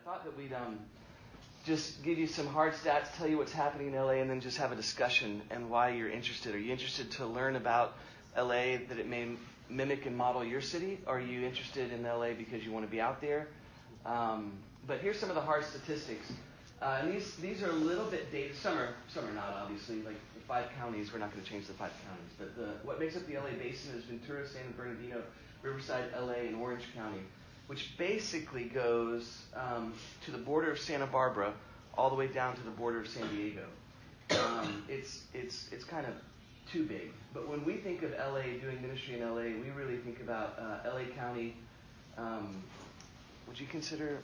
thought that we'd just give you some hard stats, tell you what's happening in LA, and then just have a discussion and why you're interested. Are you interested to learn about LA, that it may mimic and model your city? Or are you interested in LA because you want to be out there? But here's some of the hard statistics. And these are a little bit dated. Some are not, obviously. Like the 5 counties, we're not going to change the 5 counties. But what makes up the LA basin is Ventura, San Bernardino, Riverside, LA, and Orange County, which basically goes to the border of Santa Barbara all the way down to the border of San Diego. It's kind of too big. But when we think of LA, doing ministry in LA, we really think about LA County. Would you consider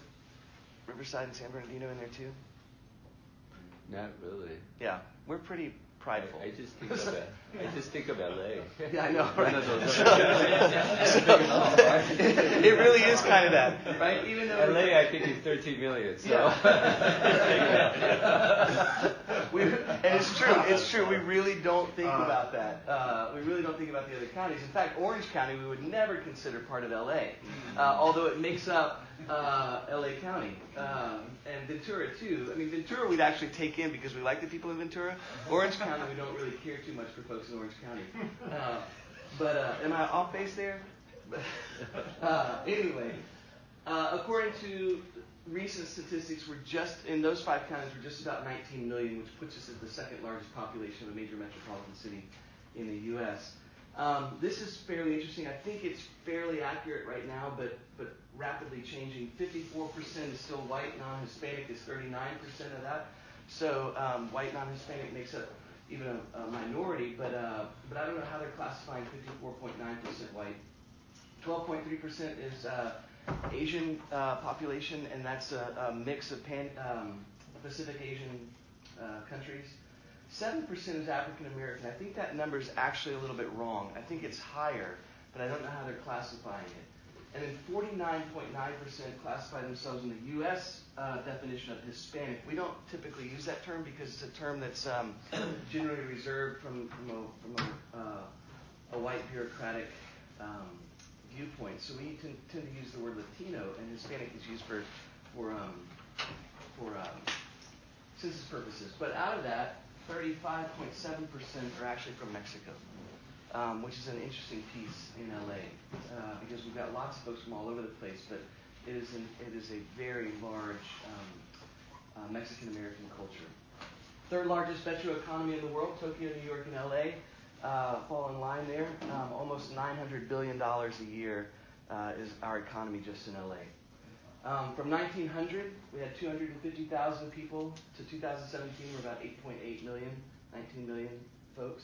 Riverside and San Bernardino in there too? Not really. Yeah, we're pretty prideful. I just think of LA. Yeah, I know, right? It really is kind of that, right? Even though LA, I think is 13 million. So. Yeah. And it's true. We really don't think about that. We really don't think about the other counties. In fact, Orange County we would never consider part of LA, although it makes up LA County. And Ventura too. I mean, Ventura we'd actually take in because we like the people in Ventura. Orange County we don't really care too much for folks in Orange County. But am I off base there? Anyway, according to recent statistics, we're just in those 5 counties. We're just about 19 million, which puts us at the second largest population of a major metropolitan city in the U.S. This is fairly interesting. I think it's fairly accurate right now, but rapidly changing. 54% is still white, non-Hispanic is 39% of that. So white non-Hispanic makes up even a minority, but I don't know how they're classifying 54.9% white. 12.3% is Asian population, and that's a mix of Pacific Asian countries. 7% is African American. I think that number is actually a little bit wrong. I think it's higher, but I don't know how they're classifying it. And then 49.9% classify themselves in the U.S. Definition of Hispanic. We don't typically use that term because it's a term that's generally reserved from a white bureaucratic viewpoint. So we tend to use the word Latino, and Hispanic is used for census purposes. But out of that, 35.7% are actually from Mexico. Which is an interesting piece in LA because we've got lots of folks from all over the place, but it is a very large Mexican American culture. 3rd largest metro economy in the world, Tokyo, New York, and LA fall in line there. Almost $900 billion a year is our economy just in LA. From 1900, we had 250,000 people to 2017, we're about 8.8 million, 19 million folks.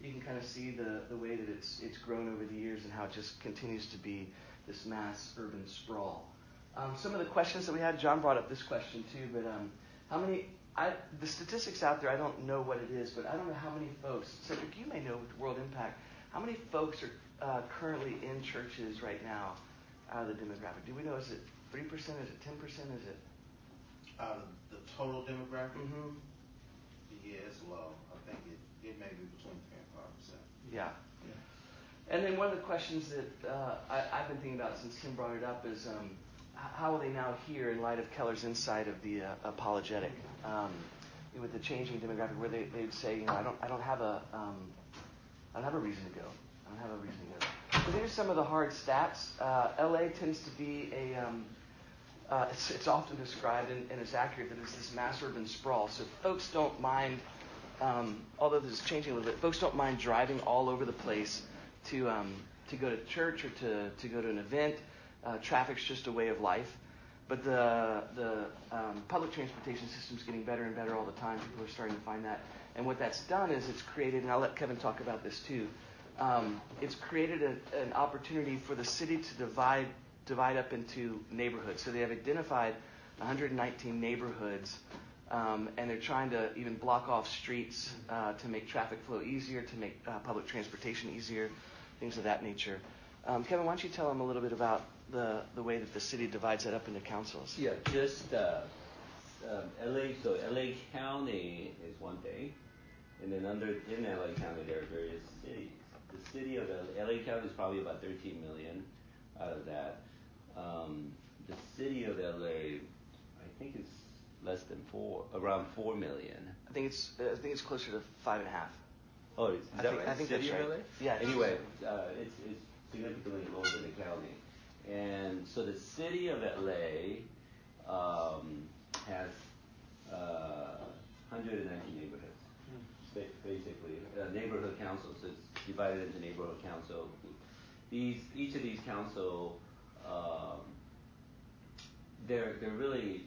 You can kind of see the way that it's grown over the years and how it just continues to be this mass urban sprawl. Some of the questions that we had, John brought up this question too, but the statistics out there, I don't know what it is, but I don't know how many folks, Cedric, you may know with World Impact, how many folks are currently in churches right now out of the demographic? Do we know, is it 3%, is it 10%, is it? Out of the total demographic? Mm-hmm. Yeah, it's low. I think it may be between 10 and 5%. Yeah. And then one of the questions that I've been thinking about since Tim brought it up is how will they now hear in light of Keller's insight of the apologetic with the changing demographic, where they'd say, I don't have a reason to go. I don't have a reason to go. So here's some of the hard stats. LA tends to be it's often described, and it's accurate, that it's this mass urban sprawl. So folks don't mind. Although this is changing a little bit, folks don't mind driving all over the place to go to church or to go to an event. Traffic's just a way of life. But the public transportation system's getting better and better all the time. People are starting to find that. And what that's done is it's created, and I'll let Kevin talk about this too, it's created an opportunity for the city to divide up into neighborhoods. So they have identified 119 neighborhoods. And they're trying to even block off streets to make traffic flow easier, to make public transportation easier, things of that nature. Kevin, why don't you tell them a little bit about the way that the city divides that up into councils? Yeah, just LA. So LA County is one thing, and then in LA County there are various cities. The city of LA County is probably about 13 million out of that. The city of LA, I less than around 4 million. I think it's closer to 5.5. Oh, is that right? I think City that's of right. LA? Yeah. Anyway, it's significantly lower than the county, and so the city of LA has 119 neighborhoods, basically neighborhood councils. It's divided into neighborhood council. Each of these council, they really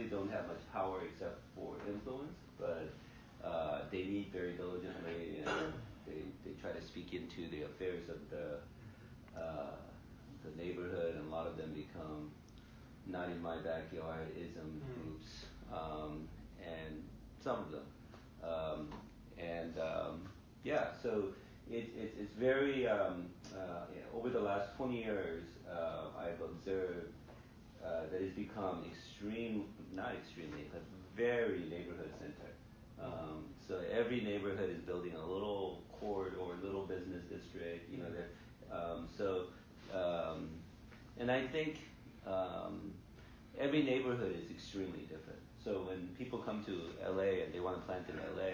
don't have much power except for influence, but they meet very diligently and they try to speak into the affairs of the neighborhood, and a lot of them become not in my backyard-ism groups, and some of them, yeah. So it's very over the last 20 years, I've observed that it's become not extremely, but very neighborhood centered. So every neighborhood is building a little corridor, little business district, and I think every neighborhood is extremely different. So when people come to LA and they want to plant in LA,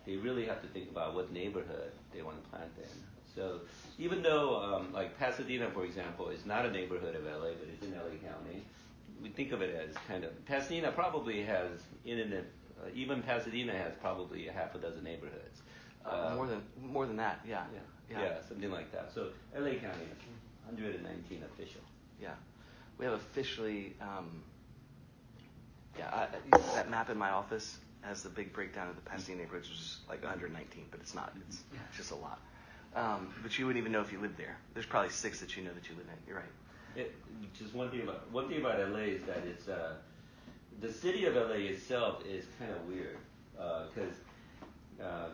they really have to think about what neighborhood they want to plant in. So even though like Pasadena, for example, is not a neighborhood of LA, but it's in LA County, we think of it as kind of, Pasadena probably has, even Pasadena has probably a half a dozen neighborhoods. More than that, yeah. Yeah, something like that. So LA County is 119 official. Yeah, we have officially, that map in my office has the big breakdown of the Pasadena neighborhoods, which is like 119, but it's not. It's just a lot. But you wouldn't even know if you lived there. There's probably 6 that you know that you live in. You're right. Just one thing about LA is that it's the city of LA itself is kind of weird because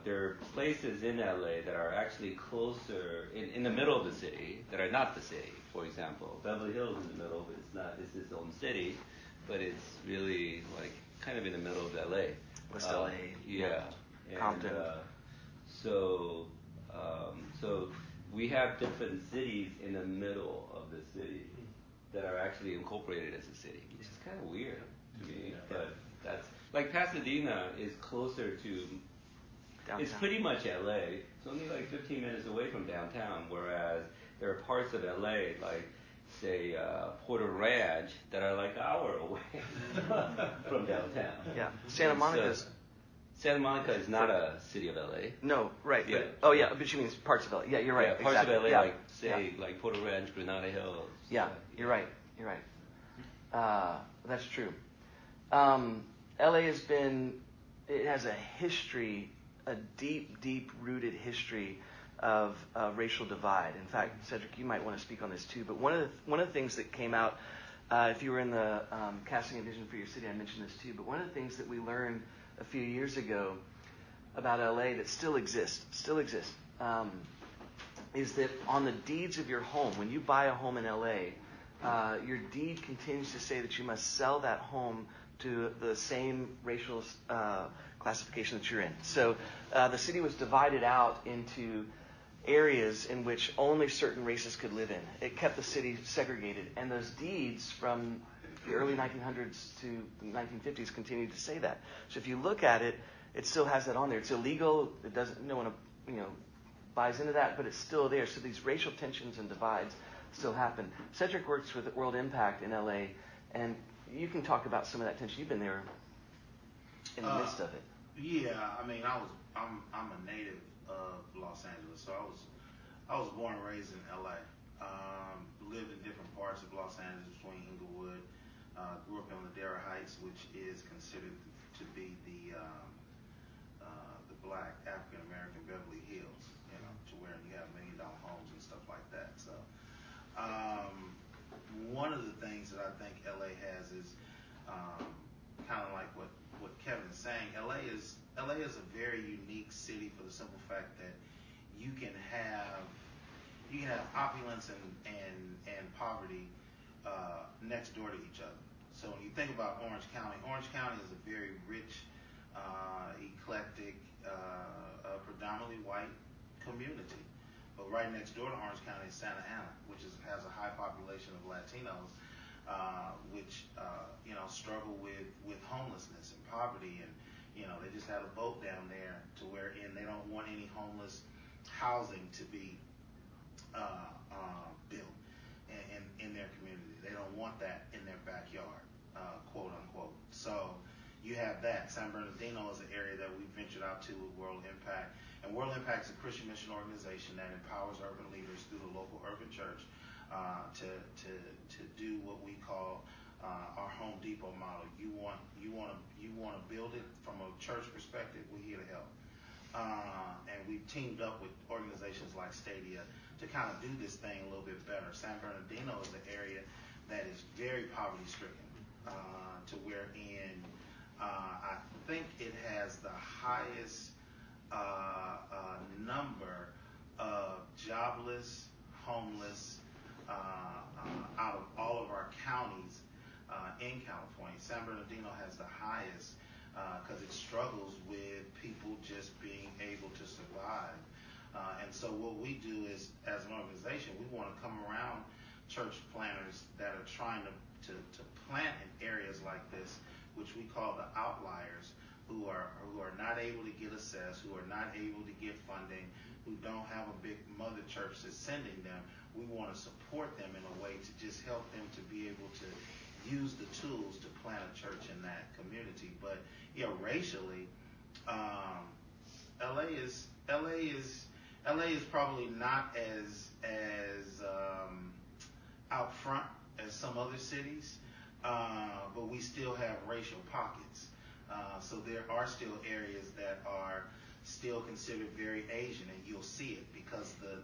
there are places in LA that are actually closer in the middle of the city that are not the city. For example, Beverly Hills is in the middle, but it's not. It's its own city, but it's really like kind of in the middle of LA. West LA. Yeah. Compton. So we have different cities in the middle of the city that are actually incorporated as a city, which is kind of weird to me. But that's like Pasadena is closer to downtown. It's pretty much LA. It's only like 15 minutes away from downtown, whereas there are parts of LA like say Porter Ranch that are like an hour away from downtown. Yeah, Santa Monica is not a city of LA. No, right. Yeah. But you mean parts of LA. Yeah, you're right. Yeah, parts exactly. of LA, yeah. like say like Porter Ranch, Granada Hills. Yeah, you're right. That's true. LA has a history, a deep rooted history of racial divide. In fact, Cedric, you might want to speak on this too. But one of the things that came out, if you were in the casting a vision for your city, I mentioned this too. But one of the things that we learned a few years ago about LA that still exists, is that on the deeds of your home, when you buy a home in LA, your deed continues to say that you must sell that home to the same racial classification that you're in. So the city was divided out into areas in which only certain races could live in. It kept the city segregated, and those deeds from the early 1900s to the 1950s continued to say that. So if you look at it, it still has that on there. It's illegal. It doesn't. No one, buys into that, but it's still there. So these racial tensions and divides still happen. Cedric works with World Impact in LA, and you can talk about some of that tension. You've been there in the midst of it. Yeah, I mean, I'm a native of Los Angeles, so I was born and raised in LA. Lived in different parts of Los Angeles between Inglewood. Grew up in Ladera Heights, which is considered to be the black African American Beverly Hills, to where you have $1 million homes and stuff like that. So one of the things that I think LA has is kind of like what Kevin is saying. LA is a very unique city for the simple fact that you can have opulence and poverty next door to each other. So when you think about Orange County is a very rich, eclectic, predominantly white community. But right next door to Orange County is Santa Ana, which has a high population of Latinos. which struggle with homelessness and poverty, and they just had a vote down there to wherein they don't want any homeless housing to be built in their community. They don't want that in their backyard, quote unquote. So you have that. San Bernardino is an area that we ventured out to with World Impact. And World Impact is a Christian mission organization that empowers urban leaders through the local urban church to do what we call our Home Depot model. You want to build it from a church perspective. We're here to help. And we've teamed up with organizations like Stadia to kind of do this thing a little bit better. San Bernardino is an area that is very poverty stricken, to wherein I think it has the highest number of jobless, homeless out of all of our counties in California. San Bernardino has the highest because it struggles with people just being able to survive. And so what we do is, as an organization, we want to come around church planners that are trying to plant in areas like this, which we call the outliers, who are not able to get assessed, who are not able to get funding, who don't have a big mother church that's sending them. We want to support them in a way to just help them to be able to use the tools to plant a church in that community. But racially, LA is probably not as out front as some other cities, but we still have racial pockets. So there are still areas that are still considered very Asian, and you'll see it because the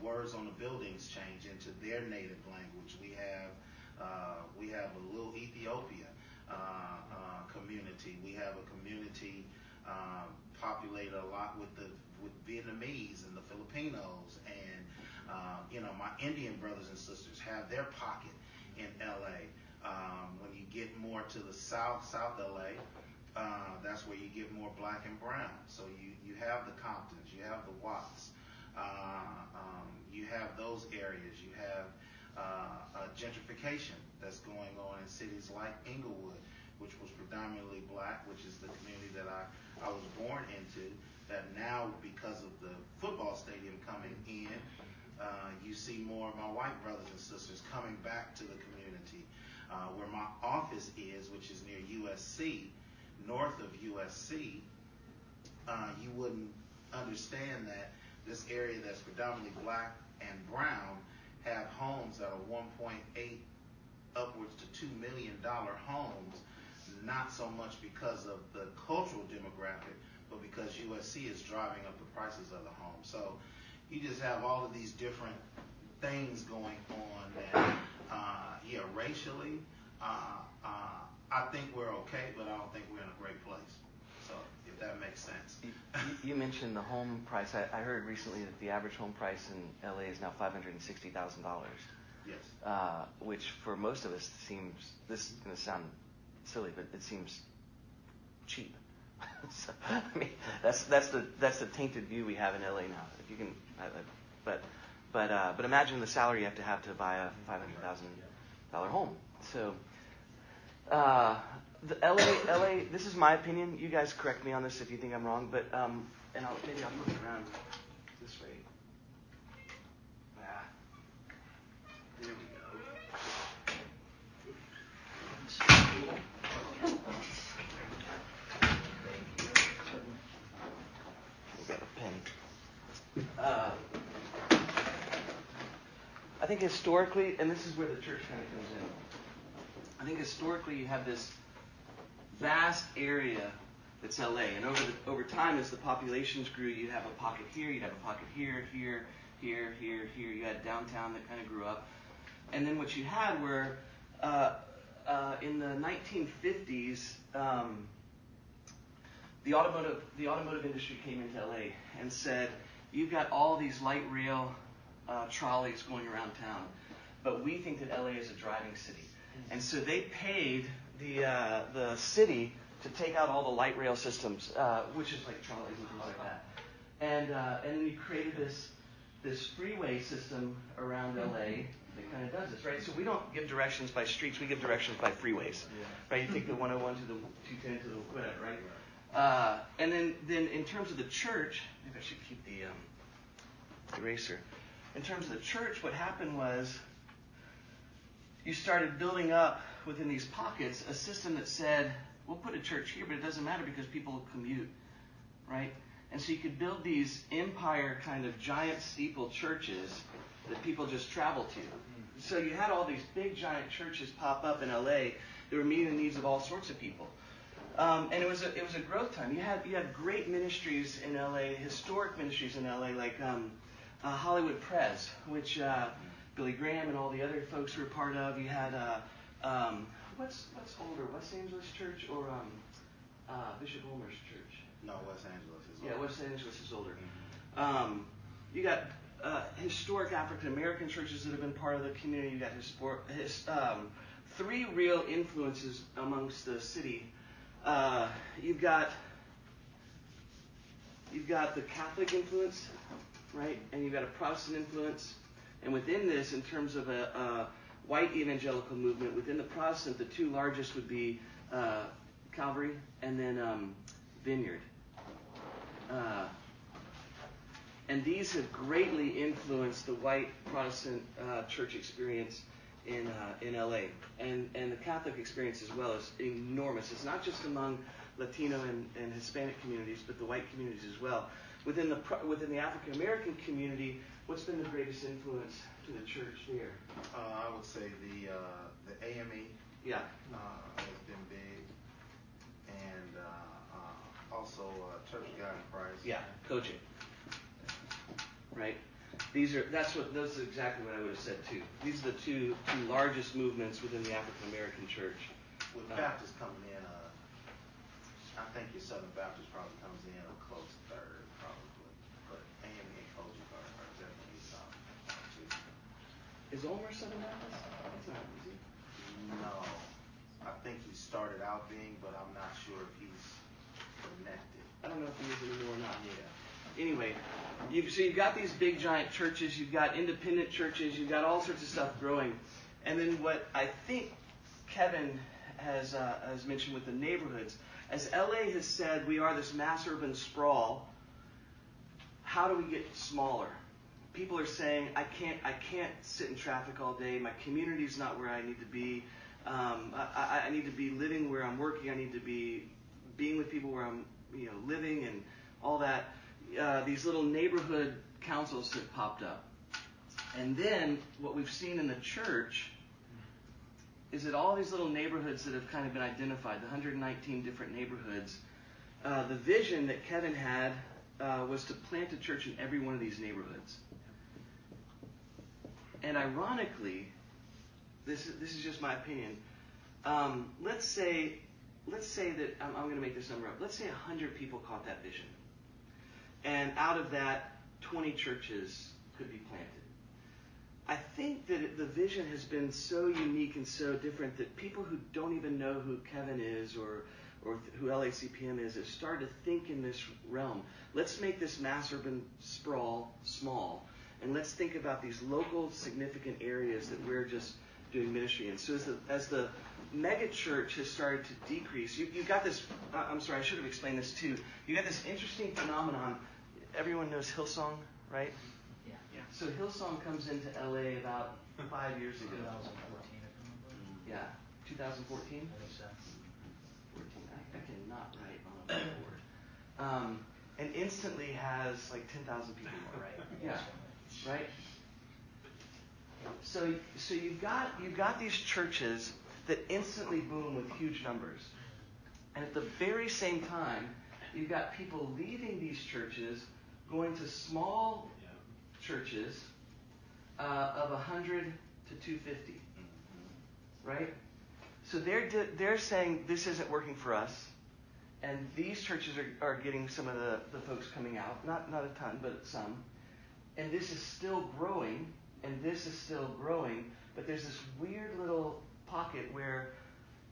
words on the buildings change into their native language. We have a little Ethiopia community. We have a community populated a lot with Vietnamese and the Filipinos, and my Indian brothers and sisters have their pocket in LA. When you get more to the South LA, that's where you get more black and brown. So you have the Comptons, you have the Watts, you have those areas. You have gentrification that's going on in cities like Inglewood, which was predominantly black, which is the community that I was born into, that now, because of the football stadium coming in, you see more of my white brothers and sisters coming back to the community. Where my office is, which is near USC, north of USC, you wouldn't understand that this area that's predominantly black and brown have homes that are 1.8 upwards to $2 million homes, not so much because of the cultural demographic, but because USC is driving up the prices of the home. So you just have all of these different things going on that, racially, I think we're okay, but I don't think we're in a great place. So if that makes sense. You mentioned the home price. I heard recently that the average home price in LA is now $560,000. Yes. Which for most of us seems, this is going to sound silly, but it seems cheap. So, I mean, that's the tainted view we have in LA now. If you can, but imagine the salary you have to buy a $500,000 home. So, the LA. This is my opinion. You guys correct me on this if you think I'm wrong. But and I'll move it around this way. There we go. Got a pen. I think historically, and this is where the church kind of comes in. I think historically you have this vast area that's LA, and over time as the populations grew, you'd have a pocket here, you'd have a pocket here. You had downtown that kind of grew up, and then what you had were in the 1950s, the automotive industry came into LA and said, you've got all these light rail trolleys going around town, but we think that LA is a driving city. And so they paid the city to take out all the light rail systems, which is like trolleys and things like that. And then you created this freeway system around LA that kind of does this, right? So we don't give directions by streets, we give directions by freeways, right? You take the 101 to the 210 to the whatever, right? And then in terms of the church, maybe I should keep the eraser. In terms of the church, what happened was you started building up within these pockets a system that said, we'll put a church here, but it doesn't matter because people commute, right? And so you could build these empire kind of giant steeple churches that people just travel to. So you had all these big giant churches pop up in LA that were meeting the needs of all sorts of people. And it was a growth time. You had great ministries in LA, historic ministries in LA, like Hollywood Press, which Billy Graham and all the other folks were part of. You had what's older, West Angeles Church or Bishop Ulmer's church? No, West Angeles is older. Yeah, West Angeles is older. You got historic African American churches that have been part of the community. You got three real influences amongst the city. You've got the Catholic influence, right? And you've got a Protestant influence. And within this, in terms of a white evangelical movement, within the Protestant, the two largest would be Calvary and then Vineyard. And these have greatly influenced the white Protestant church experience in LA. And the Catholic experience as well is enormous. It's not just among Latino and Hispanic communities, but the white communities as well. Within the African American community, what's been the greatest influence to the church there? I would say the AME. Yeah. Has been big, and also Church of God in Christ. Yeah, coaching. Right. Those are exactly what I would have said too. These are the two largest movements within the African American church. With Baptists coming in, I think your Southern Baptist probably comes in a close third, probably. But AME and Kojic are definitely top two. Is Ulmer Southern Baptist? That's not easy. No, I think he started out being, but I'm not sure if he's connected. I don't know if he is anymore or not. Yeah. Anyway, so you've got these big giant churches, you've got independent churches, you've got all sorts of stuff growing. And then what I think Kevin has mentioned with the neighborhoods, as LA has said, we are this mass urban sprawl. How do we get smaller? People are saying, I can't sit in traffic all day. My community's not where I need to be. I need to be living where I'm working. I need to be being with people where I'm living and all that. These little neighborhood councils have popped up. And then what we've seen in the church is that all these little neighborhoods that have kind of been identified, the 119 different neighborhoods, the vision that Kevin had was to plant a church in every one of these neighborhoods. And ironically, this is just my opinion. Let's say that I'm going to make this number up. Let's say 100 people caught that vision. And out of that, 20 churches could be planted. I think that the vision has been so unique and so different that people who don't even know who Kevin is or who LACPM is have started to think in this realm. Let's make this mass urban sprawl small, and let's think about these local significant areas that we're just doing ministry in. So as the mega church has started to decrease, you've got this, I'm sorry, I should have explained this too. You got this interesting phenomenon. Everyone knows Hillsong, right? Yeah. So Hillsong comes into LA about 5 years ago. 2014, if I remember. Yeah, 2014? I think so. 14. I cannot write on a board. And instantly has like 10,000 people more. Right. Yeah. Right? So you've got these churches that instantly boom with huge numbers. And at the very same time, you've got people leaving these churches, going to small churches of 100 to 250. Right? So they're saying this isn't working for us. And these churches are getting some of the folks coming out. Not a ton, but some. And this is still growing, and this is still growing, but there's this weird little pocket where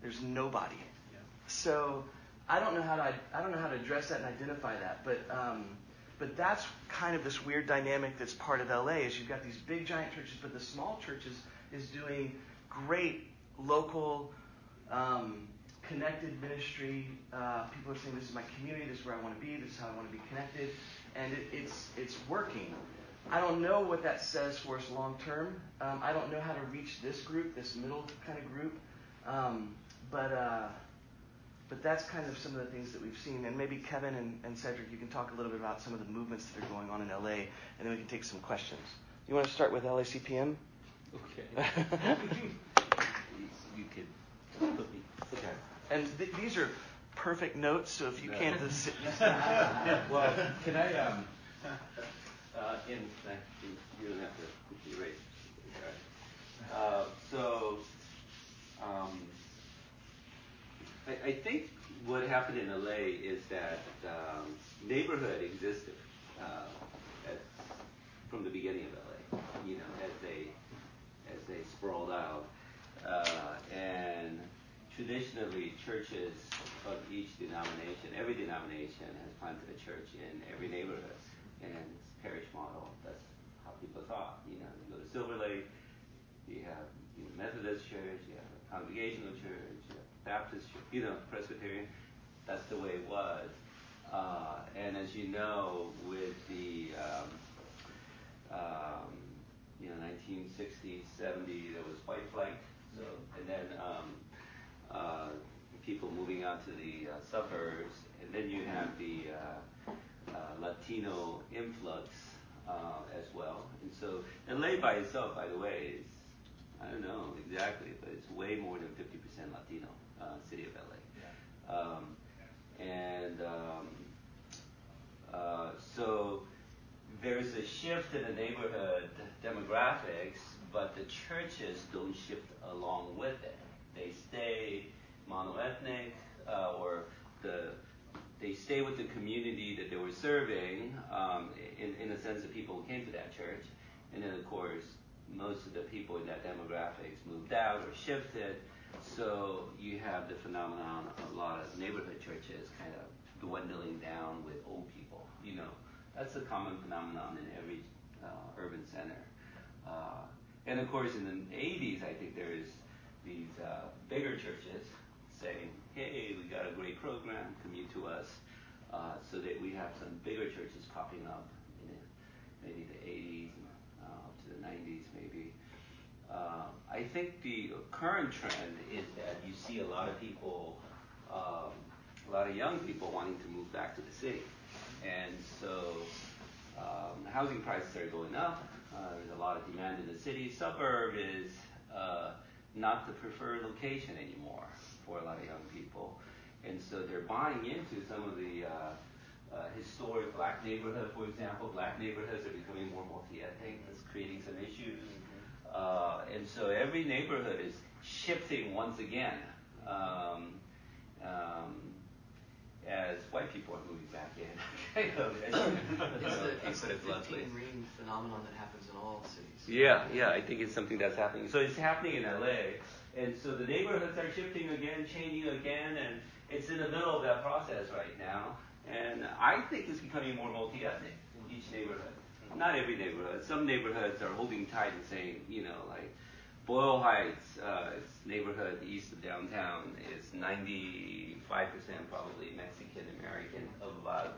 there's nobody. Yeah. So I don't know how to address that and identify that, but that's kind of this weird dynamic that's part of LA. Is you've got these big giant churches, but the small churches is doing great local connected ministry. People are saying, this is my community, this is where I want to be, this is how I want to be connected, and it's working. I don't know what that says for us long term. I don't know how to reach this group, this middle kind of group, but that's kind of some of the things that we've seen. And maybe Kevin and Cedric, you can talk a little bit about some of the movements that are going on in LA, and then we can take some questions. You want to start with LACPM? Okay. You could put me. Okay. And these are perfect notes, so if you can't just well, can I you don't have to erase. I think what happened in LA is that neighborhood existed from the beginning of LA. As they sprawled out, and traditionally churches of each denomination, every denomination has planted a church in every neighborhood, and it's parish model. That's how people thought. You go to Silver Lake, you have Methodist church, you have a Congregational church, you have Baptist church, Presbyterian. That's the way it was. And as you know, with the 1960s, 70s, there was white flight. So, and then people moving out to the suburbs, and then you have the Latino influx as well. And so LA by itself, by the way, is, I don't know exactly, but it's way more than 50% Latino city of LA. So there's a shift in the neighborhood demographics, but the churches don't shift along with it. They stay monoethnic, or they stay with the community that they were serving, in the sense that people who came to that church. And then, of course, most of the people in that demographics moved out or shifted. So you have the phenomenon of a lot of neighborhood churches kind of dwindling down with old people. That's a common phenomenon in every urban center. And of course, in the 80s, I think there's these bigger churches saying, hey, we got a great program, commute to us. So that we have some bigger churches popping up in maybe the 80s and up to the 90s maybe. I think the current trend is that you see a lot of people, a lot of young people wanting to move back to the city. And so housing prices are going up. There's a lot of demand in the city. Suburb is not the preferred location anymore for a lot of young people. And so they're buying into some of the historic black neighborhood, for example. Black neighborhoods are becoming more multi-ethnic. That's creating some issues. And so every neighborhood is shifting once again, as white people are moving back in. It's the ring phenomenon that happens in all cities. Yeah, I think it's something that's happening. So it's happening in LA, and so the neighborhoods are shifting again, changing again, and it's in the middle of that process right now. And I think it's becoming more multi-ethnic in each neighborhood. Not every neighborhood. Some neighborhoods are holding tight and saying, like Boyle Heights, its neighborhood east of downtown is 95% probably Mexican American, of about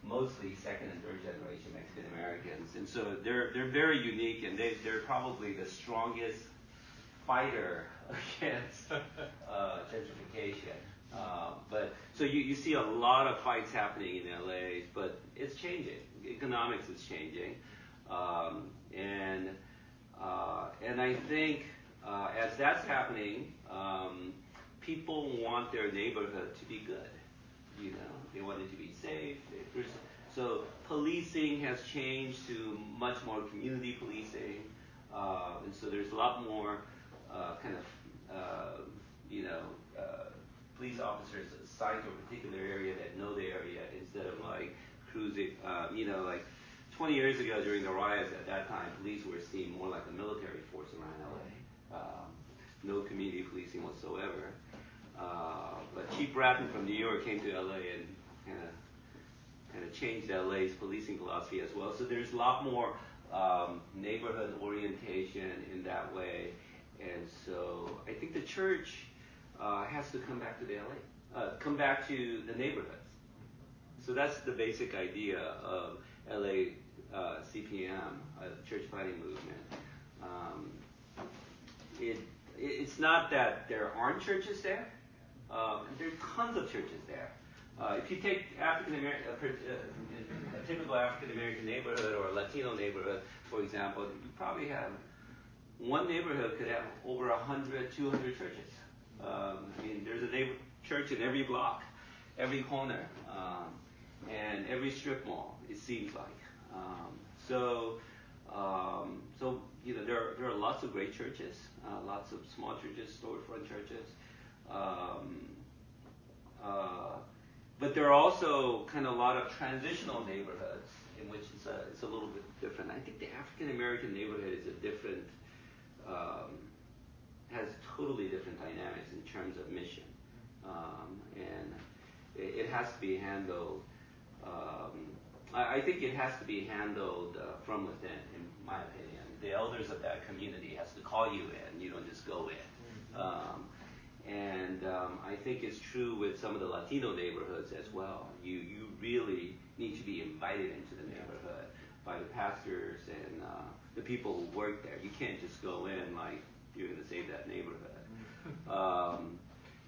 mostly second and third generation Mexican Americans, and so they're very unique, and they're probably the strongest fighter against gentrification. But so you see a lot of fights happening in LA, but it's changing. Economics is changing, and I think as that's happening, people want their neighborhood to be good. They want it to be safe. So policing has changed to much more community policing, and so there's a lot more police officers assigned to a particular area that know the area instead of like cruising. Like 20 years ago during the riots, at that time, police were seen more like a military force around LA. No community policing whatsoever. But Chief Brannin from New York came to LA and kind of changed LA's policing philosophy as well. So there's a lot more neighborhood orientation in that way. And so I think the church has to come back to the LA, come back to the neighborhoods. So that's the basic idea of LA CPM, church planting movement. It's not that there aren't churches there. There are tons of churches there. If you take a typical African American neighborhood or a Latino neighborhood, for example, you probably have one neighborhood could have over 100, 200 churches. I mean, there's a church in every block, every corner, and every strip mall. It seems like. So there are lots of great churches, lots of small churches, storefront churches. But there are also kind of a lot of transitional neighborhoods in which it's a little bit different. I think the African American neighborhood is a different, has totally different dynamics in terms of mission, and it has to be handled. I think it has to be handled from within, in my opinion. The elders of that community has to call you in. You don't just go in. I think it's true with some of the Latino neighborhoods as well. You really need to be invited into the neighborhood by the pastors and the people who work there. You can't just go in like you're going to save that neighborhood.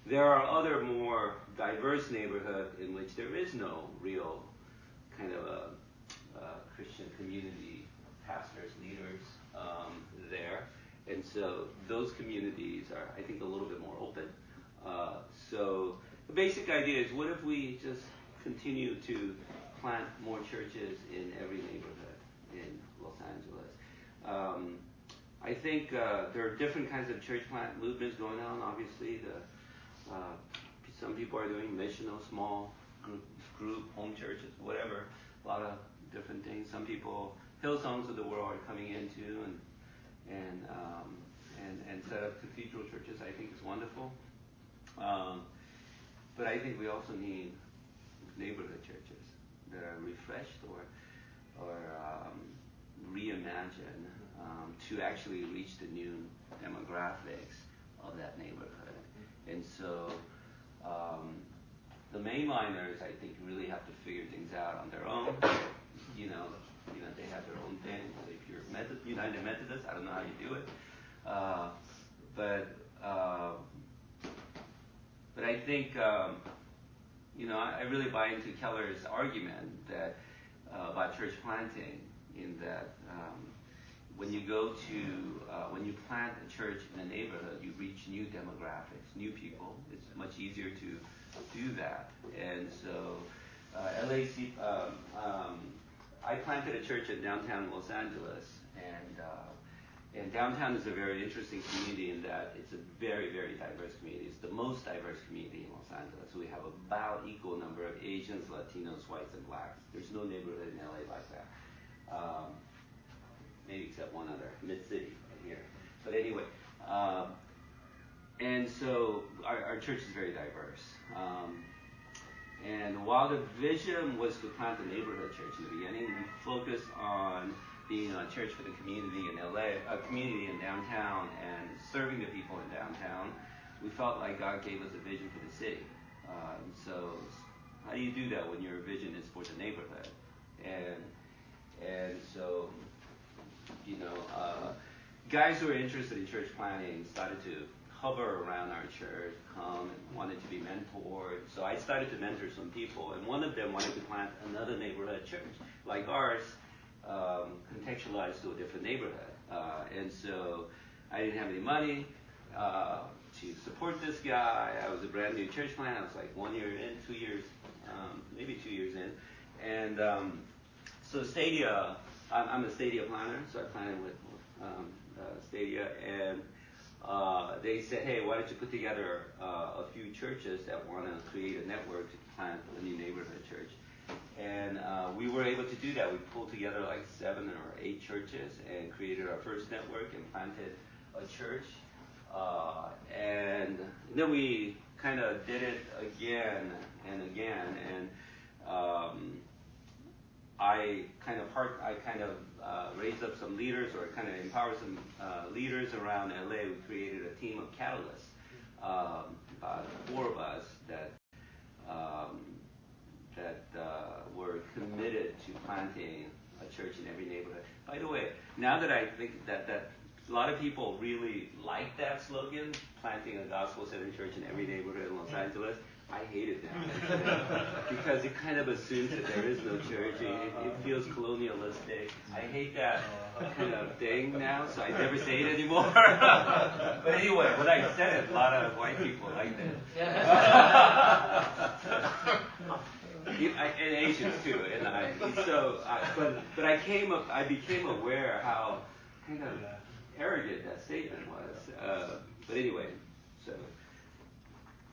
There are other more diverse neighborhoods in which there is no real kind of a Christian community, pastors, leaders there. And so those communities are, I think, a little bit more open. So the basic idea is, what if we just continue to plant more churches in every neighborhood in Los Angeles? I think there are different kinds of church plant movements going on. Obviously, some people are doing missional, small group home churches, whatever. A lot of different things. Some people, Hillsongs of the world, are coming into and set up cathedral churches. I think is wonderful. But I think we also need neighborhood churches that are refreshed or reimagined to actually reach the new demographics of that neighborhood. And so the mainliners, I think, really have to figure things out on their own. They have their own thing. So if you're United Methodist, I don't know how you do it. But I think, I really buy into Keller's argument that about church planting, in that when you plant a church in a neighborhood, you reach new demographics, new people. It's much easier to do that. And so LAC, I planted a church in downtown Los Angeles, and downtown is a very interesting community in that it's a very, very diverse community. It's the most diverse community in Los Angeles. We have about equal number of Asians, Latinos, whites, and blacks. There's no neighborhood in LA like that. Maybe except one other, Mid-City, right here. But anyway, and so our church is very diverse. And while the vision was to plant a neighborhood church in the beginning, we focused on being a church for the community in LA, a community in downtown, and serving the people in downtown. We felt like God gave us a vision for the city. So how do you do that when your vision is for the neighborhood? And so, guys who are interested in church planting started to hover around our church, come and wanted to be mentored. So I started to mentor some people, and one of them wanted to plant another neighborhood church like ours, contextualized to a different neighborhood. And so I didn't have any money to support this guy. I was a brand new church plant. I was like 1 year in, 2 years, maybe 2 years in. And so Stadia, I'm a Stadia planner, so I planted with Stadia, and they said, hey, why don't you put together a few churches that want to create a network to plant a new neighborhood church. And we were able to do that. We pulled together like 7 or 8 churches and created our first network and planted a church. And then we kind of did it again and again. I kind of raised up some leaders, or kind of empowered some leaders around LA. We created a team of catalysts, about 4 of us that were committed to planting a church in every neighborhood. By the way, now that I think that a lot of people really like that slogan, planting a gospel-centered church in every neighborhood in Los Angeles, I hate it now because it kind of assumes that there is no church. It feels colonialistic. I hate that kind of thing now, so I never say it anymore. But anyway, when I said it, a lot of white people liked it. And Asians too. But I became aware how kind of arrogant that statement was. But anyway, so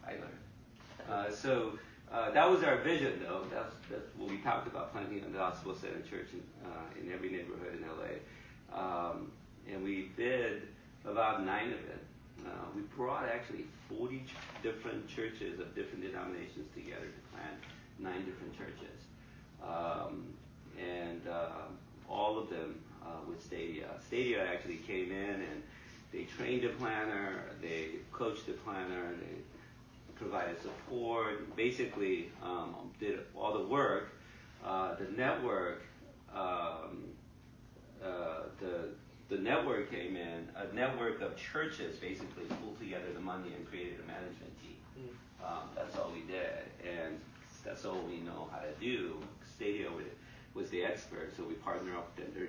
I learned. That was our vision, though. That's what we talked about, planting a gospel-centered church in every neighborhood in LA. And we did about 9 of it. We brought actually 40 different churches of different denominations together to plant 9 different churches. All of them with Stadia. Stadia actually came in and they trained a planner, they coached a planner, they provided support, basically did all the work. The network came in, a network of churches basically pulled together the money and created a management team. That's all we did, and that's all we know how to do. Stadia was the expert, so we partnered up with them.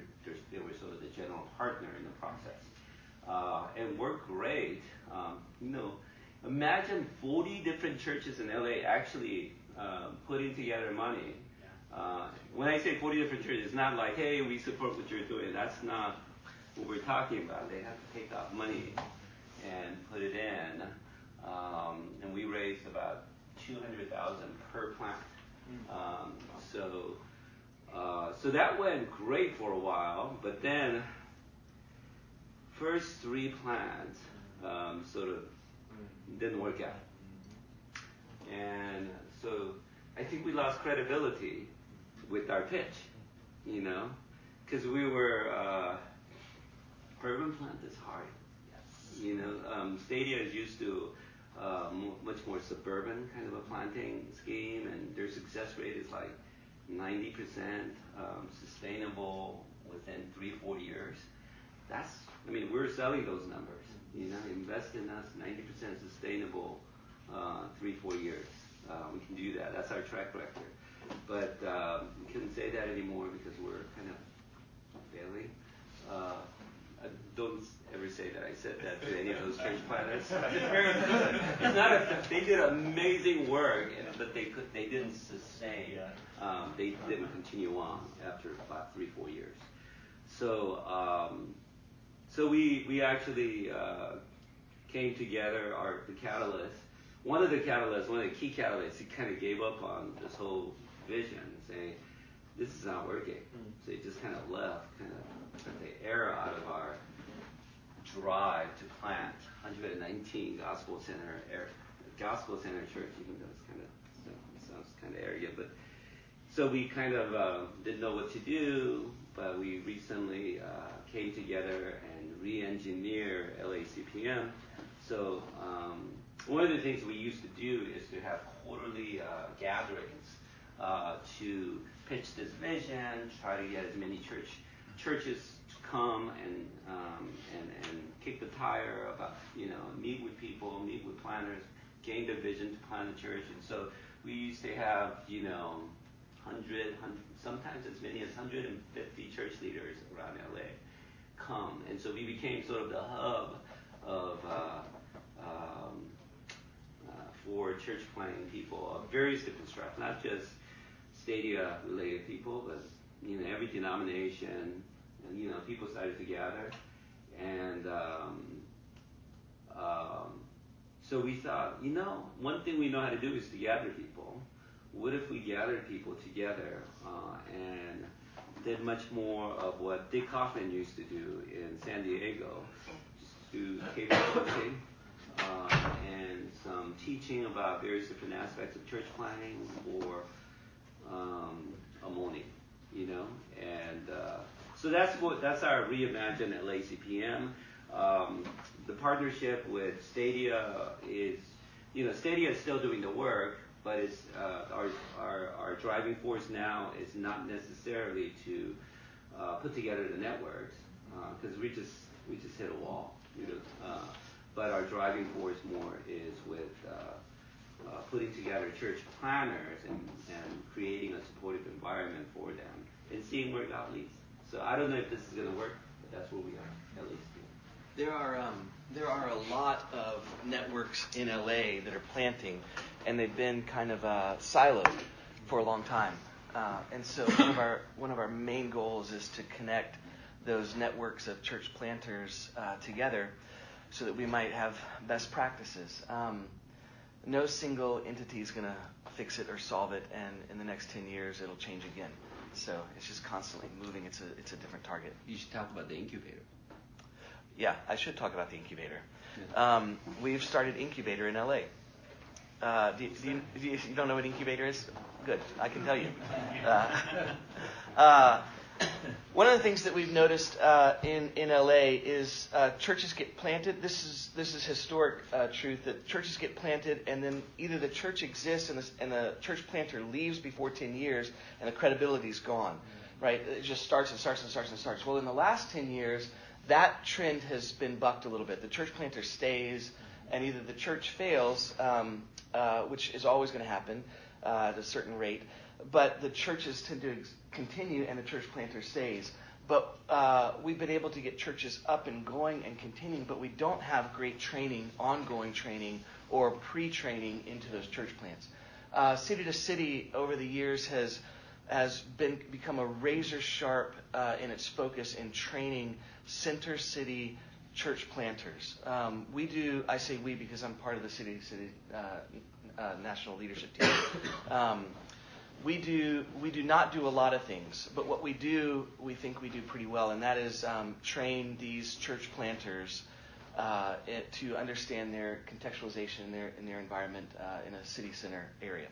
They were sort of the general partner in the process. And worked great. Imagine 40 different churches in LA actually putting together money. When I say 40 different churches, it's not like, hey, we support what you're doing. That's not what we're talking about. They have to take out money and put it in. And we raised about $200,000 per plant. So that went great for a while, but then first 3 plants sort of didn't work out. And so I think we lost credibility with our pitch, because we were, urban plant is hard. Stadia is used to much more suburban kind of a planting scheme, and their success rate is like 90% sustainable within 3-4 years. We're selling those numbers. Invest in us, 90% sustainable, 3-4 years. We can do that. That's our track record. But we couldn't say that anymore because we're kind of failing. Don't ever say that I said that to any of those church planners. It's not they did amazing work, but they didn't sustain. They didn't continue on after about 3-4 years. So we actually came together. The catalyst, one of the key catalysts, he kind of gave up on this whole vision, saying, "This is not working." So he just kind of left, kind of took the air out of our drive to plant 119 gospel-centered church, even though it sounds kind of arrogant, but. So we kind of didn't know what to do, but we recently came together and re-engineered LACPM. So one of the things we used to do is to have quarterly gatherings to pitch this vision, try to get as many churches to come and kick the tire about, meet with people, meet with planners, gain the vision to plan the church. And so we used to have, 100, sometimes as many as 150 church leaders around LA come. And so we became sort of the hub of for church planting people of various different stripes, not just Stadia related people, but every denomination, and people started to gather. And so we thought, one thing we know how to do is to gather people. What if we gathered people together and did much more of what Dick Kaufman used to do in San Diego, to cable coaching and some teaching about various different aspects of church planning or Amoni, you know, and so that's our reimagined LACPM. The partnership with Stadia is, you know, Stadia is still doing the work, but it's our driving force now is not necessarily to put together the networks, because we just hit a wall, you know. But our driving force more is with putting together church planners and creating a supportive environment for them and seeing where God leads. So I don't know if this is going to work, but that's where we are, at least. There are a lot of networks in LA that are planting, and they've been kind of siloed for a long time. And so one of our main goals is to connect those networks of church planters together, so that we might have best practices. No single entity is going to fix it or solve it, and in the next 10 years it'll change again. So it's just constantly moving. It's a different target. You should talk about the incubator. Yeah, I should talk about the incubator. Yeah. We've started incubator in LA. You don't know what incubator is? Good, I can tell you. One of the things that we've noticed in LA is churches get planted. This is historic truth, that churches get planted, and then either the church exists and the church planter leaves before 10 years, and the credibility is gone. Right? It just starts and starts and starts and starts. Well, in the last 10 years, that trend has been bucked a little bit. The church planter stays, and either the church fails, which is always going to happen at a certain rate, but the churches tend to continue and the church planter stays. But we've been able to get churches up and going and continuing, but we don't have great training, ongoing training, or pre-training into those church plants. City to City over the years has become a razor sharp in its focus in training center city church planters. I say we because I'm part of the City to City national leadership team. We do not do a lot of things, but what we do, we think we do pretty well, and that is train these church planters to understand their contextualization in their environment in a city center area.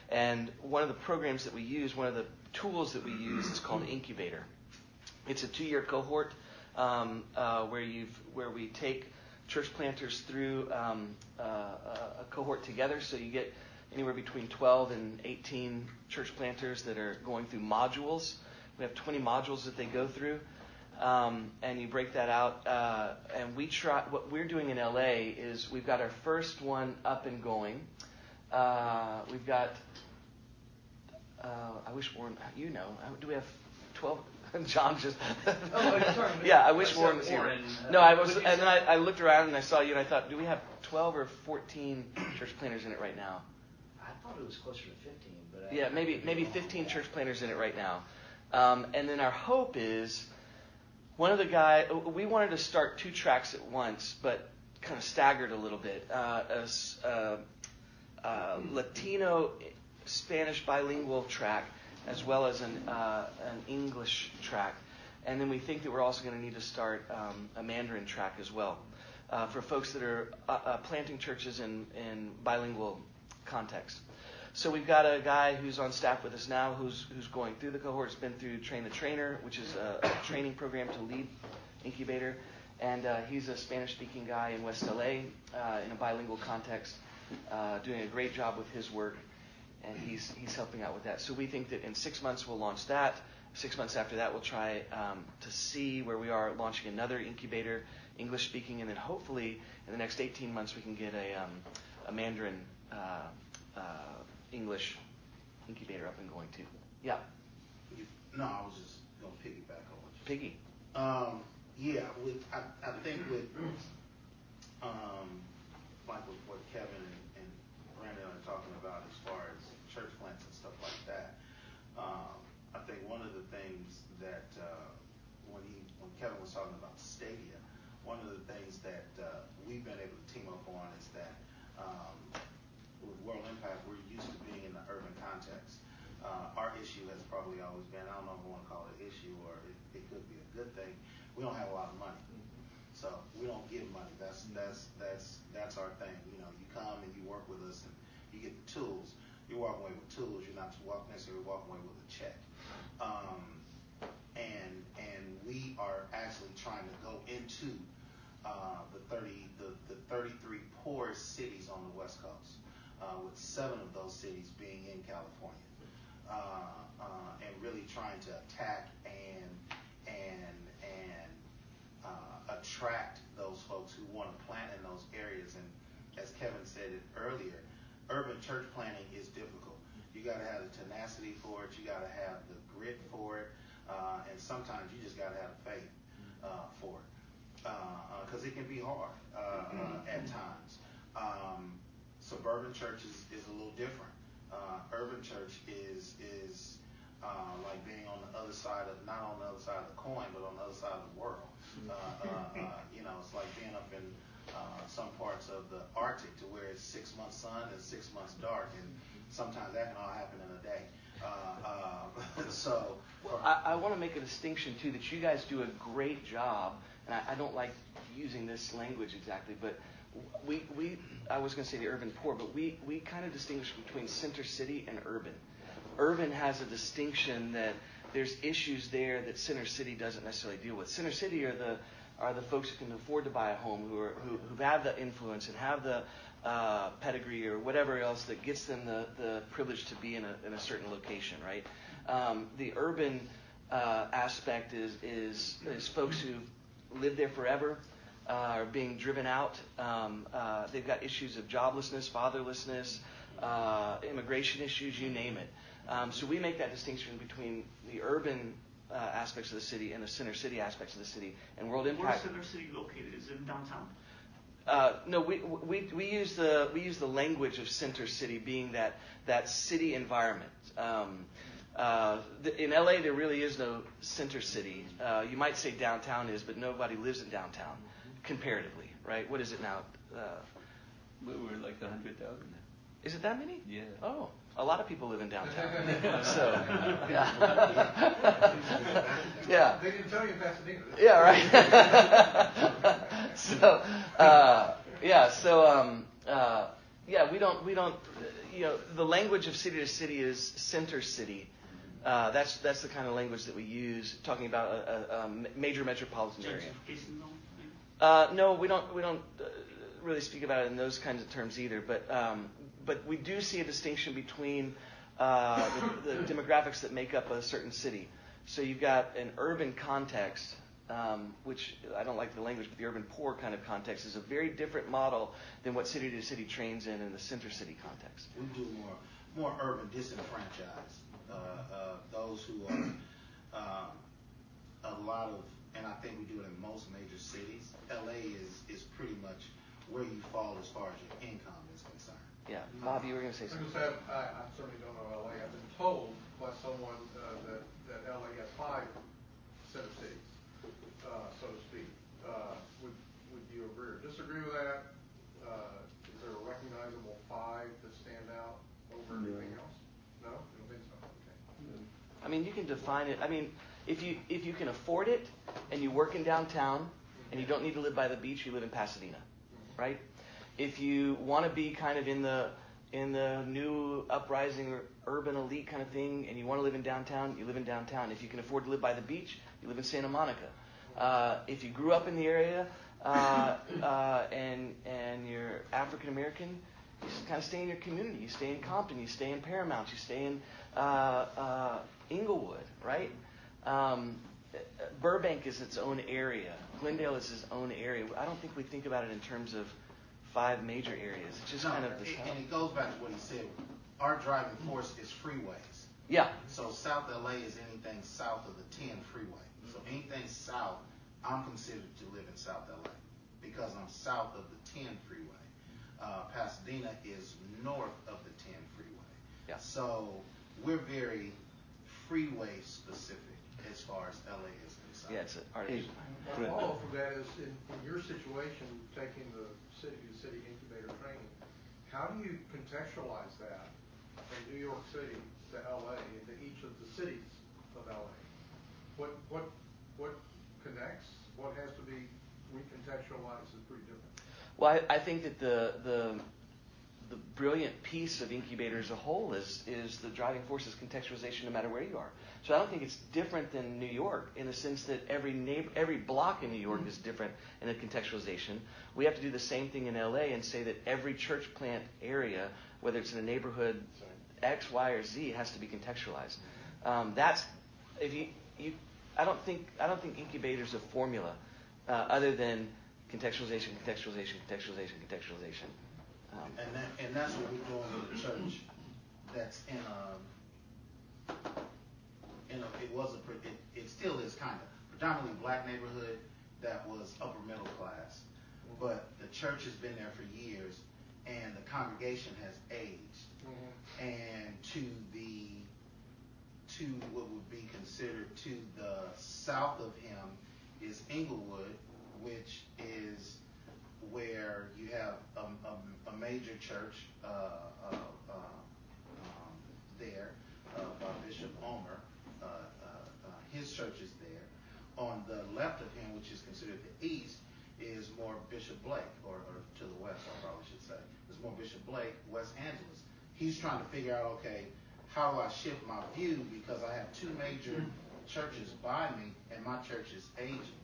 And one of the programs that we use, one of the tools that we use, is called Incubator. It's a 2-year cohort where we take church planters through a cohort together. So you get anywhere between 12 and 18 church planters that are going through modules. We have 20 modules that they go through, and you break that out. And we try. What we're doing in LA is we've got our first one up and going. We've got. I wish Warren. You know, do we have 12? John just. Yeah, I wish Warren was here. No, I was, and then I looked around and I saw you, and I thought, do we have 12 or 14 church planters in it right now? I thought it was closer to 15, but yeah, maybe 15 church planters in it right now. And then our hope is one of the guys. We wanted to start 2 tracks at once, but kind of staggered a little bit. Latino Spanish bilingual track, as well as an English track. And then we think that we're also going to need to start a Mandarin track as well for folks that are planting churches in bilingual context. So we've got a guy who's on staff with us now who's going through the cohort. He's been through Train the Trainer, which is a training program to lead Incubator. And he's a Spanish-speaking guy in West LA in a bilingual context, doing a great job with his work. And he's helping out with that. So we think that in 6 months we'll launch that. 6 months after that we'll try to see where we are launching another incubator, English speaking, and then hopefully in the next 18 months we can get a Mandarin English incubator up and going too. Yeah. No, I was just going to piggyback on what you said. Piggy. Yeah, I think with like with what Kevin and Brannin are talking about as far as church plants and stuff like that, I think one of the things that when Kevin was talking about Stadia, one of the things that we've been able to team up on is that with World Impact, we're used to being in the urban context. Our issue has probably always been, I don't know if I want to call it an issue or it could be a good thing, we don't have a lot of money. So we don't give money. That's our thing. You know, you come and you work with us and you get the tools. You're walking away with tools. You're not necessarily walking away with a check. And we are actually trying to go into the 33 poorest cities on the West Coast, with 7 of those cities being in California, and really trying to attack and attract those folks who want to plant in those areas. And as Kevin said it earlier, urban church planting is difficult. You got to have the tenacity for it. You got to have the grit for it, and sometimes you just got to have the faith for it, because it can be hard at times. Suburban church is a little different. Urban church is like being on the other side of, not on the other side of the coin, but on the other side of the world. It's like being up in some parts of the Arctic, to where it's 6 months sun and 6 months dark, and sometimes that can all happen in a day. I want to make a distinction too, that you guys do a great job, and I don't like using this language exactly, but I was going to say the urban poor, but we kind of distinguish between center city and urban. Urban has a distinction that there's issues there that center city doesn't necessarily deal with. Center city are the folks who can afford to buy a home, who have the influence and have the pedigree or whatever else that gets them the privilege to be in a certain location, right? The urban aspect is folks who live there forever, are being driven out. They've got issues of joblessness, fatherlessness, immigration issues, you name it. So we make that distinction between the urban aspects of the city and the center city aspects of the city. And World Impact. Where's center city located? Is it in downtown? No, we use the language of center city being that city environment. In LA, there really is no center city. You might say downtown is, but nobody lives in downtown comparatively, right? What is it now? We're like 100,000 now. Is it that many? Yeah. Oh, a lot of people live in downtown. So, yeah. Yeah. They didn't tell you in Pasadena. Yeah, right. So, we don't. The language of city to city is center city. That's the kind of language that we use, talking about a major metropolitan area. No, we don't really speak about it in those kinds of terms either. But we do see a distinction between the demographics that make up a certain city. So you've got an urban context, which I don't like the language, but the urban poor kind of context is a very different model than what city to city trains in the center city context. We do more urban disenfranchised. Those who are a lot of, and I think we do it in most major cities. LA is pretty much where you fall as far as your income is concerned. Yeah, Bob, you were going to say something. I certainly don't know LA. I've been told by someone that LA has 5 center cities, so to speak. Would you agree or disagree with that? Is there a recognizable 5 that stand out over anything else? No, I don't think so. Okay. I mean, you can define it. I mean, if you can afford it and you work in downtown and you don't need to live by the beach, you live in Pasadena, right? If you want to be kind of in the new uprising or urban elite kind of thing and you want to live in downtown, you live in downtown. If you can afford to live by the beach, you live in Santa Monica. If you grew up in the area and you're African American, you just kind of stay in your community. You stay in Compton. You stay in Paramount. You stay in Inglewood, right? Burbank is its own area. Glendale is its own area. I don't think we think about it in terms of 5 major areas. It's just kind of this. And it goes back to what he said. Our driving force is freeways. Yeah. So South LA is anything south of the 10 freeway. So anything south, I'm considered to live in South LA because I'm south of the 10 freeway. Pasadena is north of the 10 freeway. Yeah. So we're very freeway specific as far as LA is concerned. Yeah, it's an artificial. My follow-up from that is, in your situation, taking the city-to-city incubator training, how do you contextualize that from New York City to LA into each of the cities of LA? What connects? What has to be recontextualized is pretty different. Well, I think that the brilliant piece of Incubator as a whole is the driving force is contextualization no matter where you are. So I don't think it's different than New York in the sense that every block in New York is different in the contextualization. We have to do the same thing in LA and say that every church plant area, whether it's in a neighborhood X, Y, or Z, has to be contextualized. That's if you I don't think Incubator's a formula other than contextualization. And that's what we're doing with the church. That's it still is kind of predominantly black neighborhood that was upper middle class, but the church has been there for years, and the congregation has aged, and to what would be considered to the south of him is Inglewood, which is where you have a major church there by Bishop Omer. His church is there. On the left of him, which is considered the east, is more Bishop Blake, or to the west, I probably should say. There's more Bishop Blake, West Angeles. He's trying to figure out, okay, how do I shift my view, because I have two major churches by me, and my church is aging.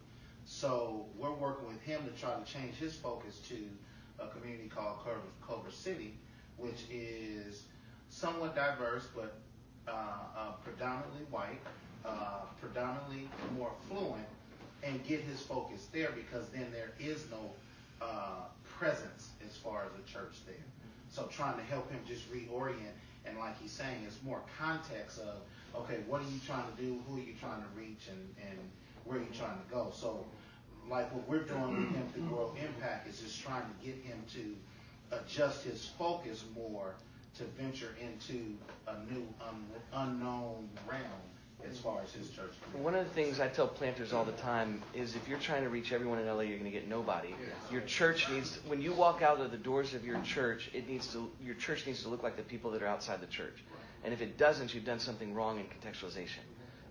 So we're working with him to try to change his focus to a community called Culver City, which is somewhat diverse, but predominantly white, predominantly more affluent, and get his focus there, because then there is no presence as far as a church there. So trying to help him just reorient, and like he's saying, it's more context of, okay, what are you trying to do, who are you trying to reach, and where are you trying to go? So like what we're doing with him through World Impact is just trying to get him to adjust his focus more to venture into a new unknown realm as far as his church. One of the things I tell planters all the time is if you're trying to reach everyone in LA, you're going to get nobody. Your church needs, when you walk out of the doors of your church, your church needs to look like the people that are outside the church. And if it doesn't, you've done something wrong in contextualization.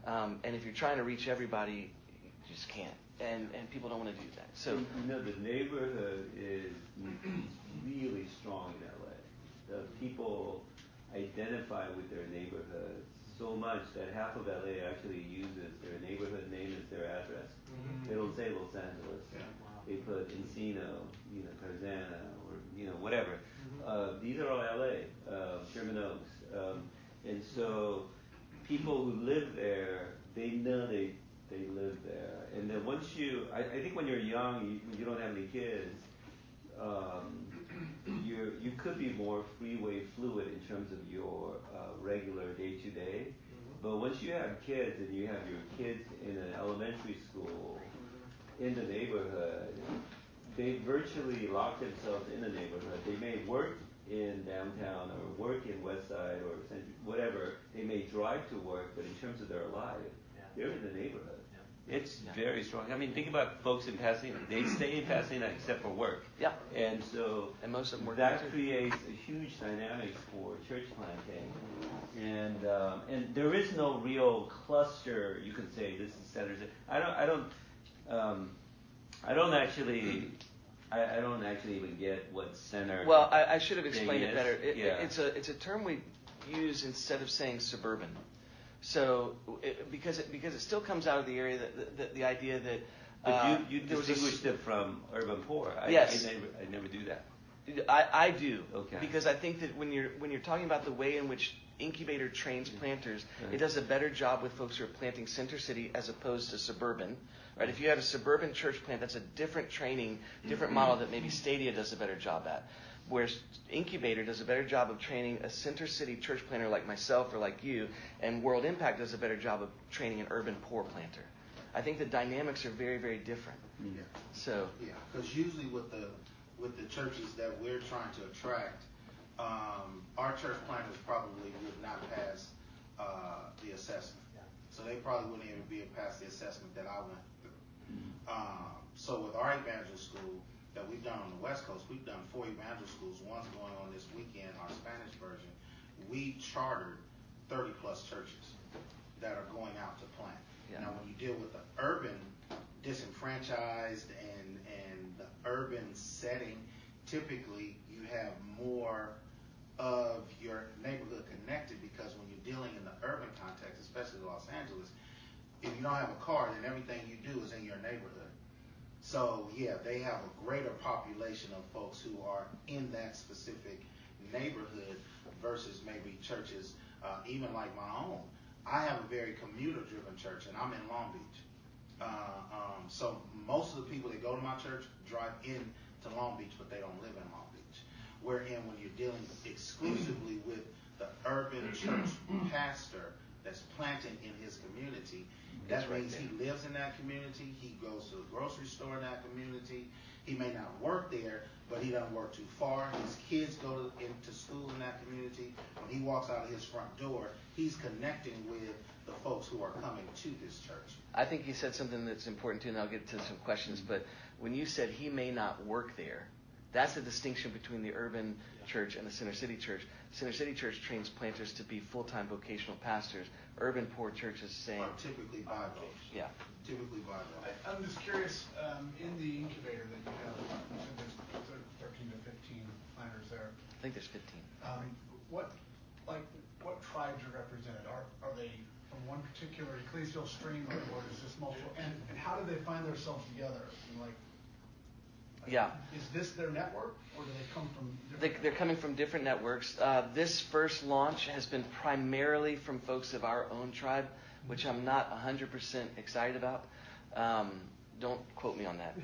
And if you're trying to reach everybody, you just can't. And people don't want to do that. So the neighborhood is really strong in LA. The people identify with their neighborhood so much that half of LA actually uses their neighborhood name as their address. They don't say Los Angeles. They put Encino, Tarzana, or whatever. These are all LA, Sherman Oaks, and so people who live there, they know they live there. And then once I think when you're young, you don't have any kids, you could be more freeway fluid in terms of your regular day-to-day. But once you have kids and you have your kids in an elementary school in the neighborhood, they virtually lock themselves in the neighborhood. They may work in downtown or work in West Side or whatever. They may drive to work, but in terms of their life, they're in the neighborhood. It's very strong. I mean, think about folks in Pasadena. They stay in Pasadena except for work. Yeah. And so most of them work that creates a huge dynamics for church planting. And there is no real cluster. You can say this is center. I don't actually even get what center. Well, I should have explained it better. It's a term we use instead of saying suburban. So, because it still comes out of the area that the idea that. But you distinguished it from urban poor. Yes. I never do that. I do. Okay. Because I think that when you're talking about the way in which Incubator trains planters, it does a better job with folks who are planting center city as opposed to suburban. Right? If you have a suburban church plant, that's a different training, different model that maybe Stadia does a better job at. Whereas Incubator does a better job of training a center city church planter like myself or like you, and World Impact does a better job of training an urban poor planter. I think the dynamics are very, very different. Yeah. So. Yeah, because usually with the churches that we're trying to attract, our church planters probably would not pass the assessment. Yeah. So they probably wouldn't even be able to pass the assessment that I went through. So with our evangel school that we've done on the West Coast, we've done 4 evangel schools. One's going on this weekend, our Spanish version. We chartered 30 plus churches that are going out to plant. Yeah. Now, when you deal with the urban disenfranchised and the urban setting, typically you have more of your neighborhood connected, because when you're dealing in the urban context, especially Los Angeles, if you don't have a car, then everything you do is in your neighborhood. So yeah, they have a greater population of folks who are in that specific neighborhood versus maybe churches, even like my own. I have a very commuter-driven church, and I'm in Long Beach. So most of the people that go to my church drive in to Long Beach, but they don't live in Long Beach. Wherein when you're dealing exclusively with the urban church pastor that's planting in his community, that means he lives in that community, he goes to the grocery store in that community, he may not work there, but he doesn't work too far, his kids go into school in that community. When he walks out of his front door, he's connecting with the folks who are coming to his church. I think you said something that's important too, and I'll get to some questions, but when you said he may not work there, that's the distinction between the urban church and the Center City Church. Center City Church trains planters to be full-time vocational pastors. Urban poor churches saying... Are typically Bible. Yeah. Typically Bible. I'm just curious, in the incubator that you have, you said there's 13 to 15 planters there. I think there's 15. What tribes are represented? Are they from one particular ecclesial stream, or is this multiple? And how do they find themselves together? Yeah. Is this their network, or do they come from different They're coming from different networks. This first launch has been primarily from folks of our own tribe, which I'm not 100% excited about. Don't quote me on that.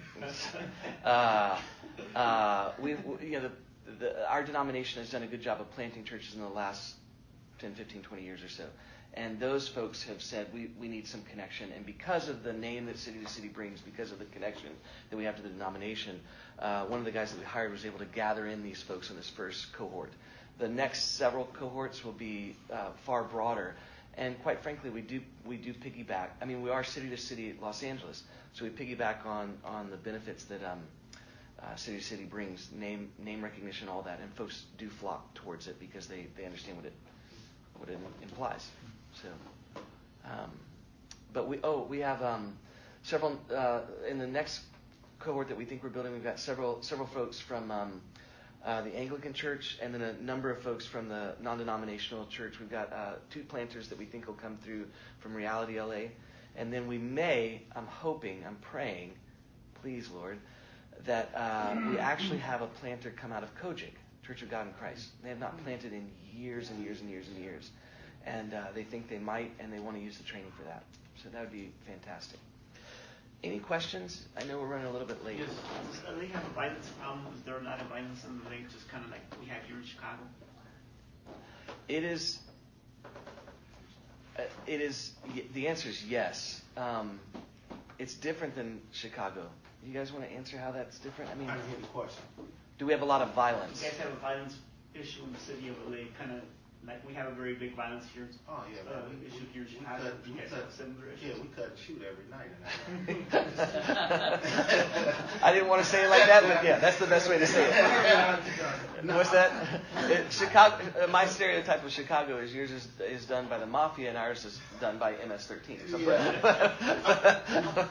Our denomination has done a good job of planting churches in the last 10, 15, 20 years or so. And those folks have said, we need some connection. And because of the name that City to City brings, because of the connection that we have to the denomination, one of the guys that we hired was able to gather in these folks in this first cohort. The next several cohorts will be far broader. And quite frankly, we do piggyback. I mean, we are City to City Los Angeles, so we piggyback on the benefits that City to City brings, name recognition, all that. And folks do flock towards it because they understand what it implies. So, but we have several in the next cohort that we think we're building. We've got several folks from the Anglican Church, and then a number of folks from the non-denominational church. We've got 2 planters that we think will come through from Reality LA, and then we may. I'm praying, please Lord, that we actually have a planter come out of Kojic, Church of God in Christ. They have not planted in years and years and years and years. And they think they might, and they want to use the training for that. So that would be fantastic. Any questions? I know we're running a little bit late. Yes. Does LA have a violence problem? Is there a lot of violence in LA, just kind of like we have here in Chicago? It is. The answer is yes. It's different than Chicago. You guys want to answer how that's different? I mean, I didn't hear the question. Do we have a lot of violence? You guys have a violence issue in the city of LA, kind of like we have a very big violence here. Oh yeah, issue here in Chicago. You guys have a similar issue. Yeah, we cut and shoot every night in LA. I didn't want to say it like that, but yeah, that's the best way to say it. What's that? Chicago. My stereotype of Chicago is yours is done by the mafia, and ours is done by MS-13. So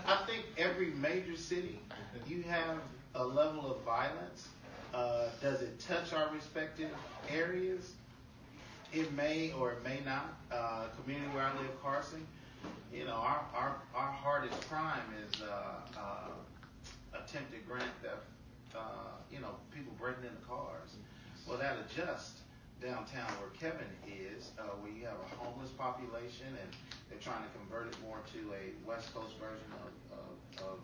I think every major city, you have a level of violence. Does it touch our respective areas? It may or it may not. Community where I live, Carson, our hardest crime is attempted grand theft. People breaking into cars. Well, that adjusts downtown where Kevin is, where you have a homeless population, and they're trying to convert it more to a West Coast version of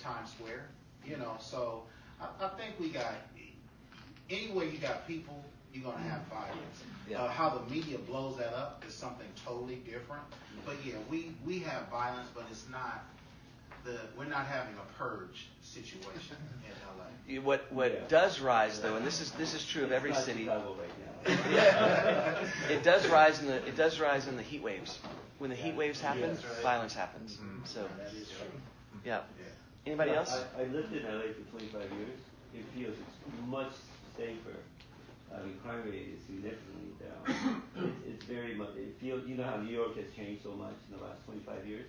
Times Square. So I think we got anywhere you got people, you're going to have violence. Yeah. How the media blows that up is something totally different. But yeah, we have violence, but it's not we're not having a purge situation in LA. What does rise though, and this is true of every city. Chicago right now. Yeah. It does rise in the heat waves. When the heat waves happen, violence happens. Mm-hmm. So that is true. yeah. Anybody else? I lived in LA for 25 years. It feels much safer. I mean, crime rate is significantly down. It's very much. It feels. You know how New York has changed so much in the last 25 years.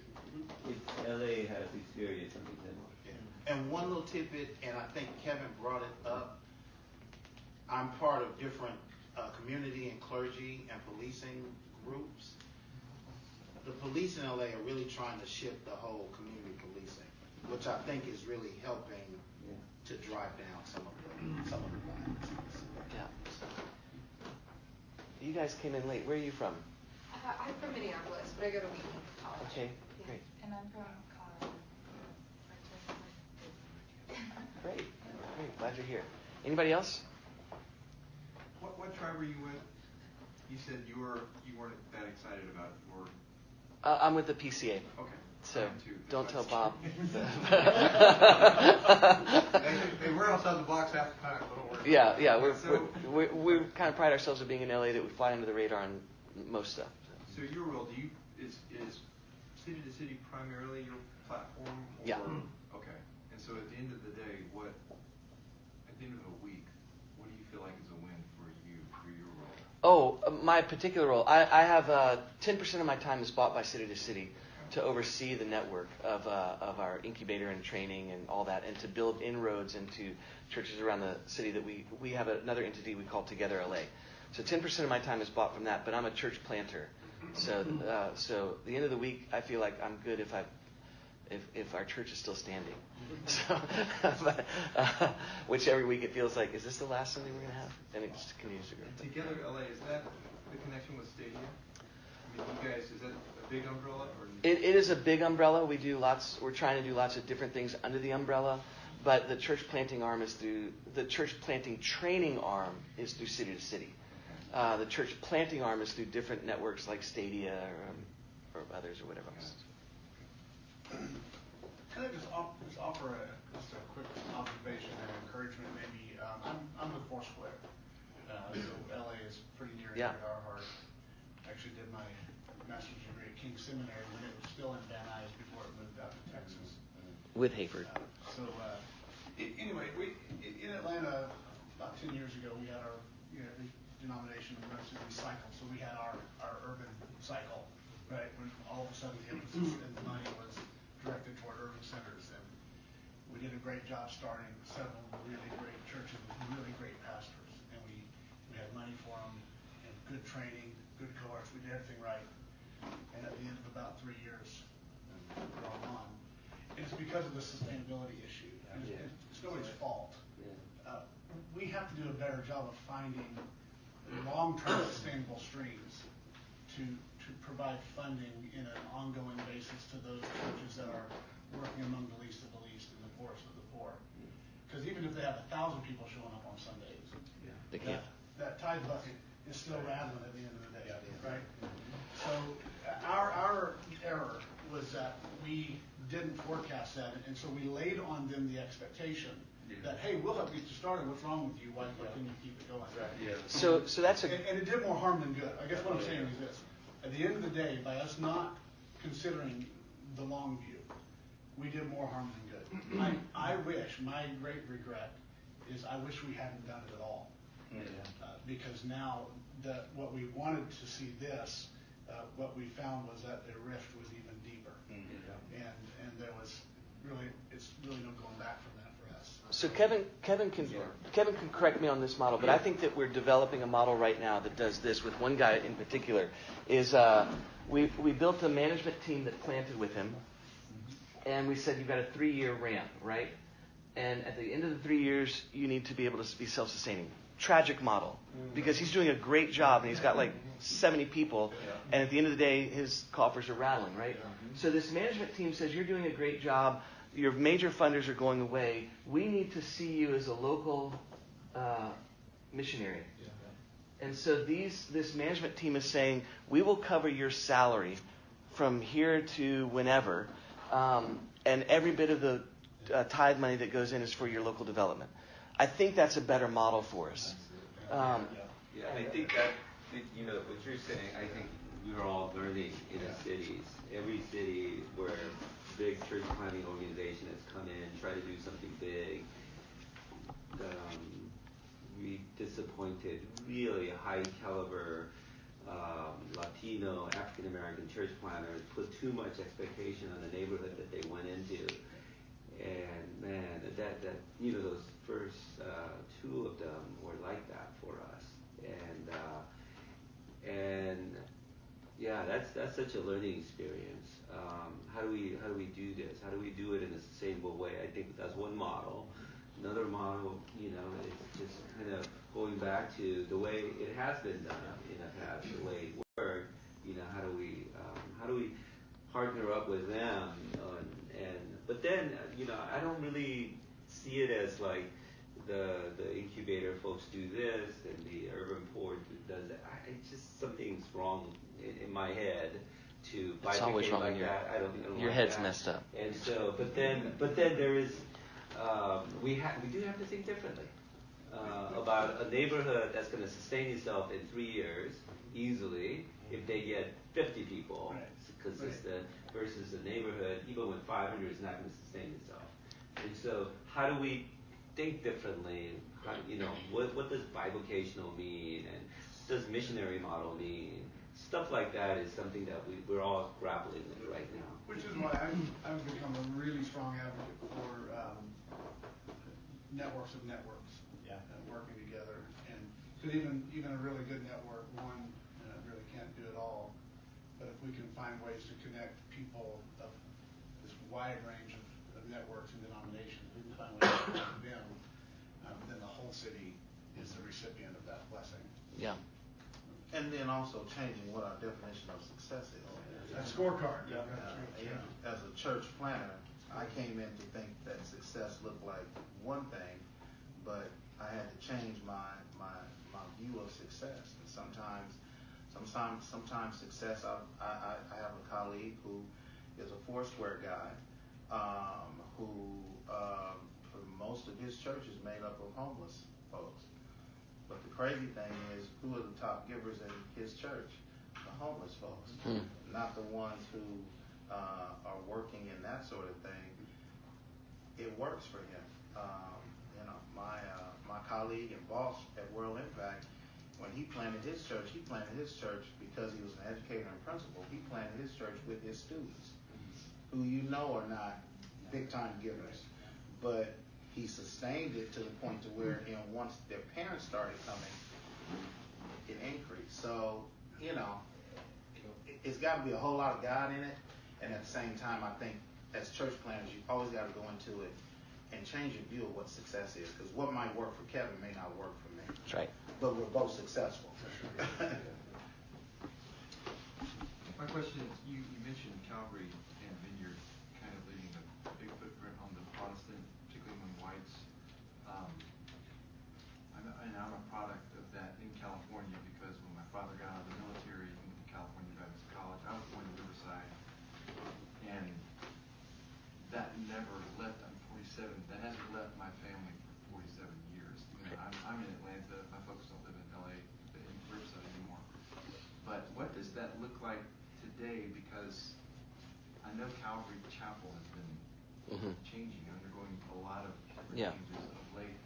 LA has experienced something similar. Yeah. And one little tidbit, and I think Kevin brought it up. I'm part of different community and clergy and policing groups. The police in LA are really trying to shift the whole community policing, which I think is really helping to drive down some of the violence. Yeah. You guys came in late. Where are you from? I'm from Minneapolis, but I go to Wheaton College. Okay, great. And I'm from Colorado. Great. Glad you're here. Anybody else? What tribe were you with? You said you weren't that excited about it, or I'm with the PCA. okay. So don't tell Bob. They were outside the box half the time. Don't worry. Yeah. We kind of pride ourselves on being in LA that we fly under the radar on most stuff. So your role, is city to city primarily your platform? Or, Yeah. Okay. And so at the end of the day, at the end of a week, what do you feel like is a win for you for your role? Oh, my particular role. I have 10% of my time is bought by city to city to oversee the network of our incubator and training and all that, and to build inroads into churches around the city that we have another entity we call Together LA. So 10% of my time is bought from that, but I'm a church planter. So the end of the week, I feel like I'm good if our church is still standing. So, which every week it feels like, is this the last Sunday we're going to have? And it just continues to grow. Together LA, is that the connection with Stadia? I mean, you guys, is that a big umbrella? Or It is a big umbrella. We're trying to do lots of different things under the umbrella, but the church planting training arm is through city to city. The church planting arm is through different networks like Stadia or others or whatever else. Can I just offer a quick observation and encouragement? Maybe I'm with Foursquare, so LA is pretty near and dear to our heart. I actually did my master's degree at King Seminary when it was still in Van Nuys before it moved out to Texas. With Hayford. Anyway, in Atlanta about 10 years ago, we had our denomination of Mercy cycle. So we had our urban cycle, right? When all of a sudden the emphasis and the money was directed toward urban centers, and we did a great job starting several really great churches with really great pastors, and we had money for them and good training, good cohorts. We did everything right, and at the end of about 3 years, we're all gone. And it's because of the sustainability issue. And it's nobody's fault. We have to do a better job of finding long-term sustainable streams to provide funding in an ongoing basis to those churches that are working among the least of the least and the poorest of the poor. Because even if they have 1,000 people showing up on Sundays, that tithe bucket is still rattling at the end of the day, right? So our error was that we didn't forecast that, and so we laid on them the expectation that, hey, we'll help get you started. What's wrong with you? Why can you keep it going? So that's and it did more harm than good. I guess what I'm saying is this: at the end of the day, by us not considering the long view, we did more harm than good. I wish, my great regret is I wish we hadn't done it at all, because now that what we wanted to see what we found was that the rift was even deeper, and there was it's really no going back from that. So Kevin can correct me on this model, but I think that we're developing a model right now that does this with one guy in particular. Is we built a management team that planted with him, and we said you've got a 3-year ramp, right? And at the end of the 3 years, you need to be able to be self-sustaining. Tragic model, because he's doing a great job and he's got like 70 people, and at the end of the day, his coffers are rattling, right? So this management team says you're doing a great job. Your major funders are going away. We need to see you as a local missionary. And so this management team is saying, we will cover your salary from here to whenever, and every bit of the tithe money that goes in is for your local development. I think that's a better model for us. I think that, what you're saying, I think we're all learning in the cities. Every city where big church planting organization has come in, try to do something big. We disappointed really high caliber Latino, African American church planters, put too much expectation on the neighborhood that they went into. And man, that those first two of them were like that for us, and yeah, that's such a learning experience. How do we do this? How do we do it in a sustainable way? I think that's one model. Another model, is just kind of going back to the way it has been done in the past, the way it worked. How do we partner up with them? But then, I don't really see it as like the incubator folks do this and the urban port does that. It's just something's wrong in my head to bifurcate it's always wrong like in that. I don't your like head's that. messed up. And so, but then there is we do have to think differently about a neighborhood that's going to sustain itself in 3 years easily if they get 50 people consistent versus a neighborhood even with 500 is not going to sustain itself. And so, how do we think differently? What does bivocational mean, and does missionary model mean? Stuff like that is something that we're all grappling with right now. Which is why I've become a really strong advocate for networks of networks, working together. And because even a really good network, one really can't do it all. But if we can find ways to connect people of this wide range of networks and denominations, we can find ways to connect them. Then the whole city is the recipient of that blessing. Yeah. And then also changing what our definition of success is. That scorecard. As a church planner, I came in to think that success looked like one thing, but I had to change my view of success. And sometimes success. I have a colleague who is a Foursquare guy, who for most of his church is made up of homeless folks. But the crazy thing is, who are the top givers in his church? The homeless folks, not the ones who are working in that sort of thing. It works for him. My colleague and boss at World Impact, when he planted his church because he was an educator and principal. He planted his church with his students, who are not big time givers, but he sustained it to the point to where, once their parents started coming, it increased. So, it's got to be a whole lot of God in it, and at the same time, I think as church planners, you always got to go into it and change your view of what success is, because what might work for Kevin may not work for me. That's right. But we're both successful. My question is, you mentioned Calvary and Vineyard kind of leaving a big footprint on the Protestant, particularly among whites. I'm a product of that in California, because when my father got out of the military, he went to California Baptist College. I was born in Riverside, and that never left. I'm 47. That hasn't left my family for 47 years. I'm in Atlanta. My folks don't live in LA, in Riverside anymore. But what does that look like today? Because I know Calvary Chapel has been changing, undergoing a lot of changes of late.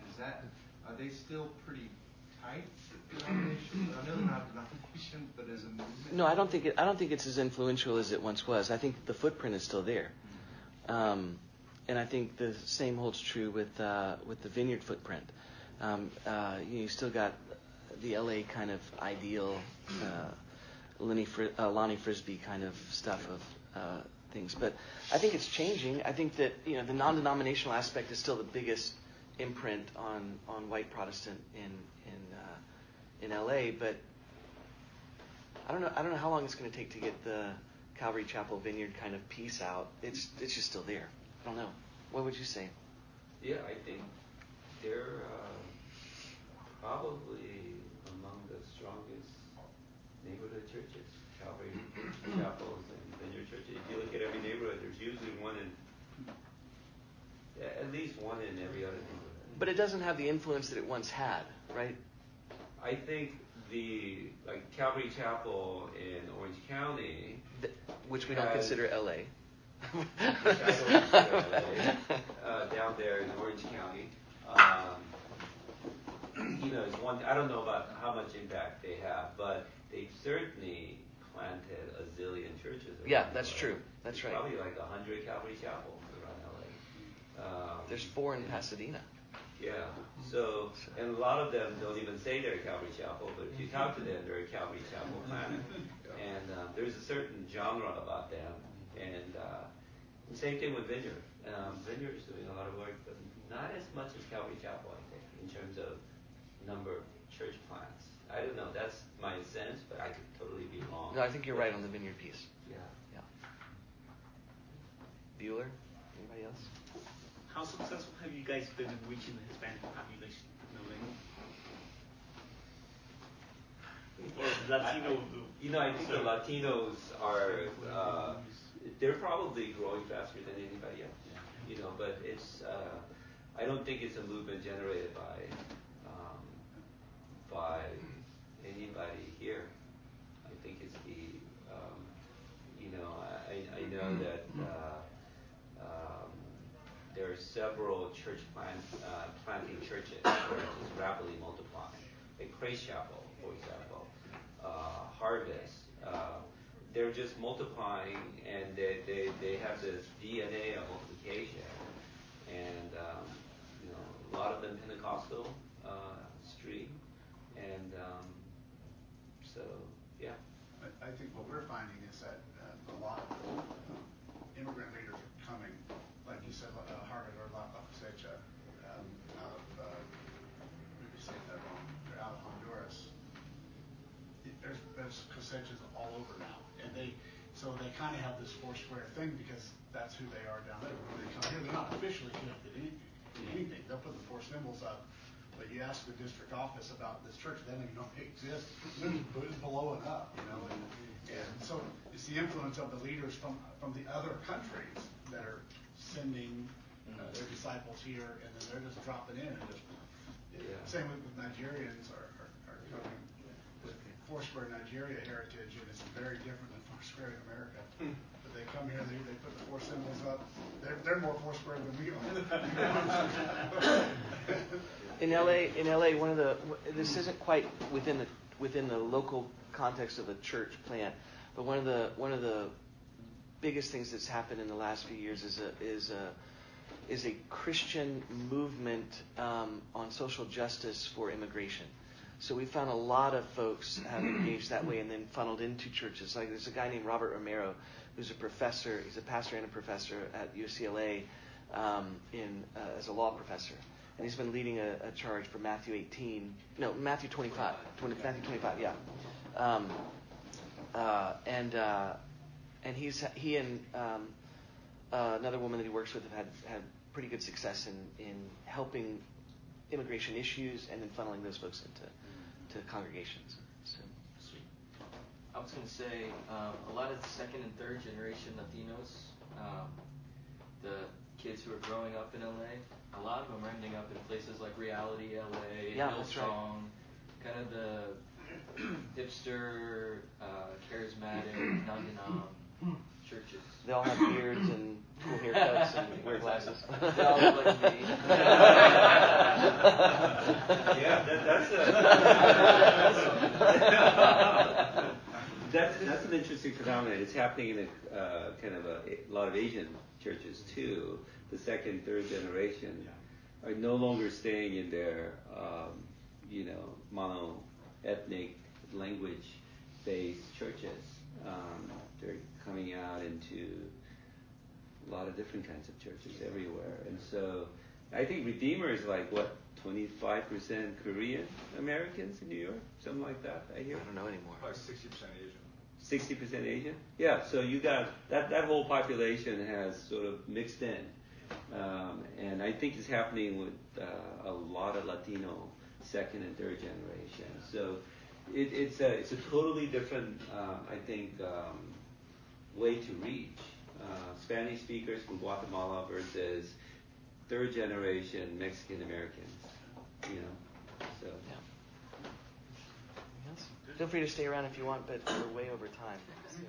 Are they still pretty tight denominations? I know they're not a denomination, but as a movement. No, I don't think it's as influential as it once was. I think the footprint is still there, and I think the same holds true with the Vineyard footprint. You still got the LA kind of ideal, Lonnie Frisbee kind of stuff of things, but I think it's changing. I think that the non-denominational aspect is still the biggest imprint on white Protestant in LA, but I don't know how long it's going to take to get the Calvary Chapel Vineyard kind of piece out. It's just still there. I don't know. What would you say? Yeah, I think they're probably among the strongest neighborhood churches, Calvary Chapels and Vineyard churches. If you look at every neighborhood, there's usually at least one in every other neighborhood. But it doesn't have the influence that it once had, right? I think Calvary Chapel in Orange County, which we don't consider LA. Down there in Orange County, is one. I don't know about how much impact they have, but they've certainly planted a zillion churches. Yeah, that's true. That's right. Probably like 100 Calvary Chapels around LA. There's 4 in Pasadena. Yeah. So, and a lot of them don't even say they're a Calvary Chapel, but if you talk to them, they're a Calvary Chapel planner. And there's a certain genre about them. And the same thing with Vineyard. Vineyard is doing a lot of work, but not as much as Calvary Chapel, I think, in terms of number of church plants. I don't know. That's my sense, but I could totally be wrong. No, I think you're right on the Vineyard piece. Yeah. Bueller? Anybody else? How successful have you guys been in reaching the Hispanic population in LA? Or Latino? I think the Latinos are, they're probably growing faster than anybody else. But it's, I don't think it's a movement generated by anybody here. I think it's the, I know that there are several church planting churches where it's just rapidly multiplying. Like Praise Chapel, for example, Harvest. They're just multiplying, and they have this DNA of multiplication. And a lot of them Pentecostal stream, and so yeah. I think what we're finding is that a lot of immigrant leaders are coming, like you said, Harvard or La Cosecha, out of maybe saying that wrong. They're out of Honduras. There's cosechas all over now, and they kind of have this Foursquare thing because that's who they are down there. When they come here, they're not officially connected to anything. They'll put the 4 symbols up, but you ask the district office about this church, they don't even know they exist. It's blowing up, and so it's the influence of the leaders from the other countries that are sending their disciples here, and then they're just dropping in and just. Same with Nigerians are coming with Foursquare Nigeria heritage, and it's very different than Foursquare in America. But they come here, they put the 4 symbols up. They're more Foursquare than we are. In LA, this isn't quite within the local context of a church plant, but one of the biggest things that's happened in the last few years is a Christian movement on social justice for immigration. So we found a lot of folks have engaged that way and then funneled into churches. Like there's a guy named Robert Romero who's a professor. He's a pastor and a professor at UCLA as a law professor. And he's been leading a charge for Matthew 25, Matthew 25, yeah. And he and another woman that he works with have had pretty good success in helping immigration issues and then funneling those folks into congregations. So. Sweet. I was going to say a lot of second and third generation Latinos, the kids who are growing up in LA, a lot of them are ending up in places like Reality LA, Hillsong, kind of the hipster, charismatic, non-denom churches. They all have beards and cool haircuts and wear glasses. They all look like me. That's an interesting phenomenon. It's happening in a lot of Asian churches too. The second, third generation are no longer staying in their mono-ethnic language-based churches. They're coming out into a lot of different kinds of churches everywhere. And so I think Redeemer is 25% Korean Americans in New York, something like that, I hear. I don't know anymore. Probably 60% Asian. 60% Asian? Yeah, so you got that whole population has sort of mixed in. And I think it's happening with a lot of Latino second and third generation. So it's a totally different, I think, way to reach Spanish speakers from Guatemala versus third generation Mexican Americans. So. Yeah. Feel free to stay around if you want, but we're way over time. So.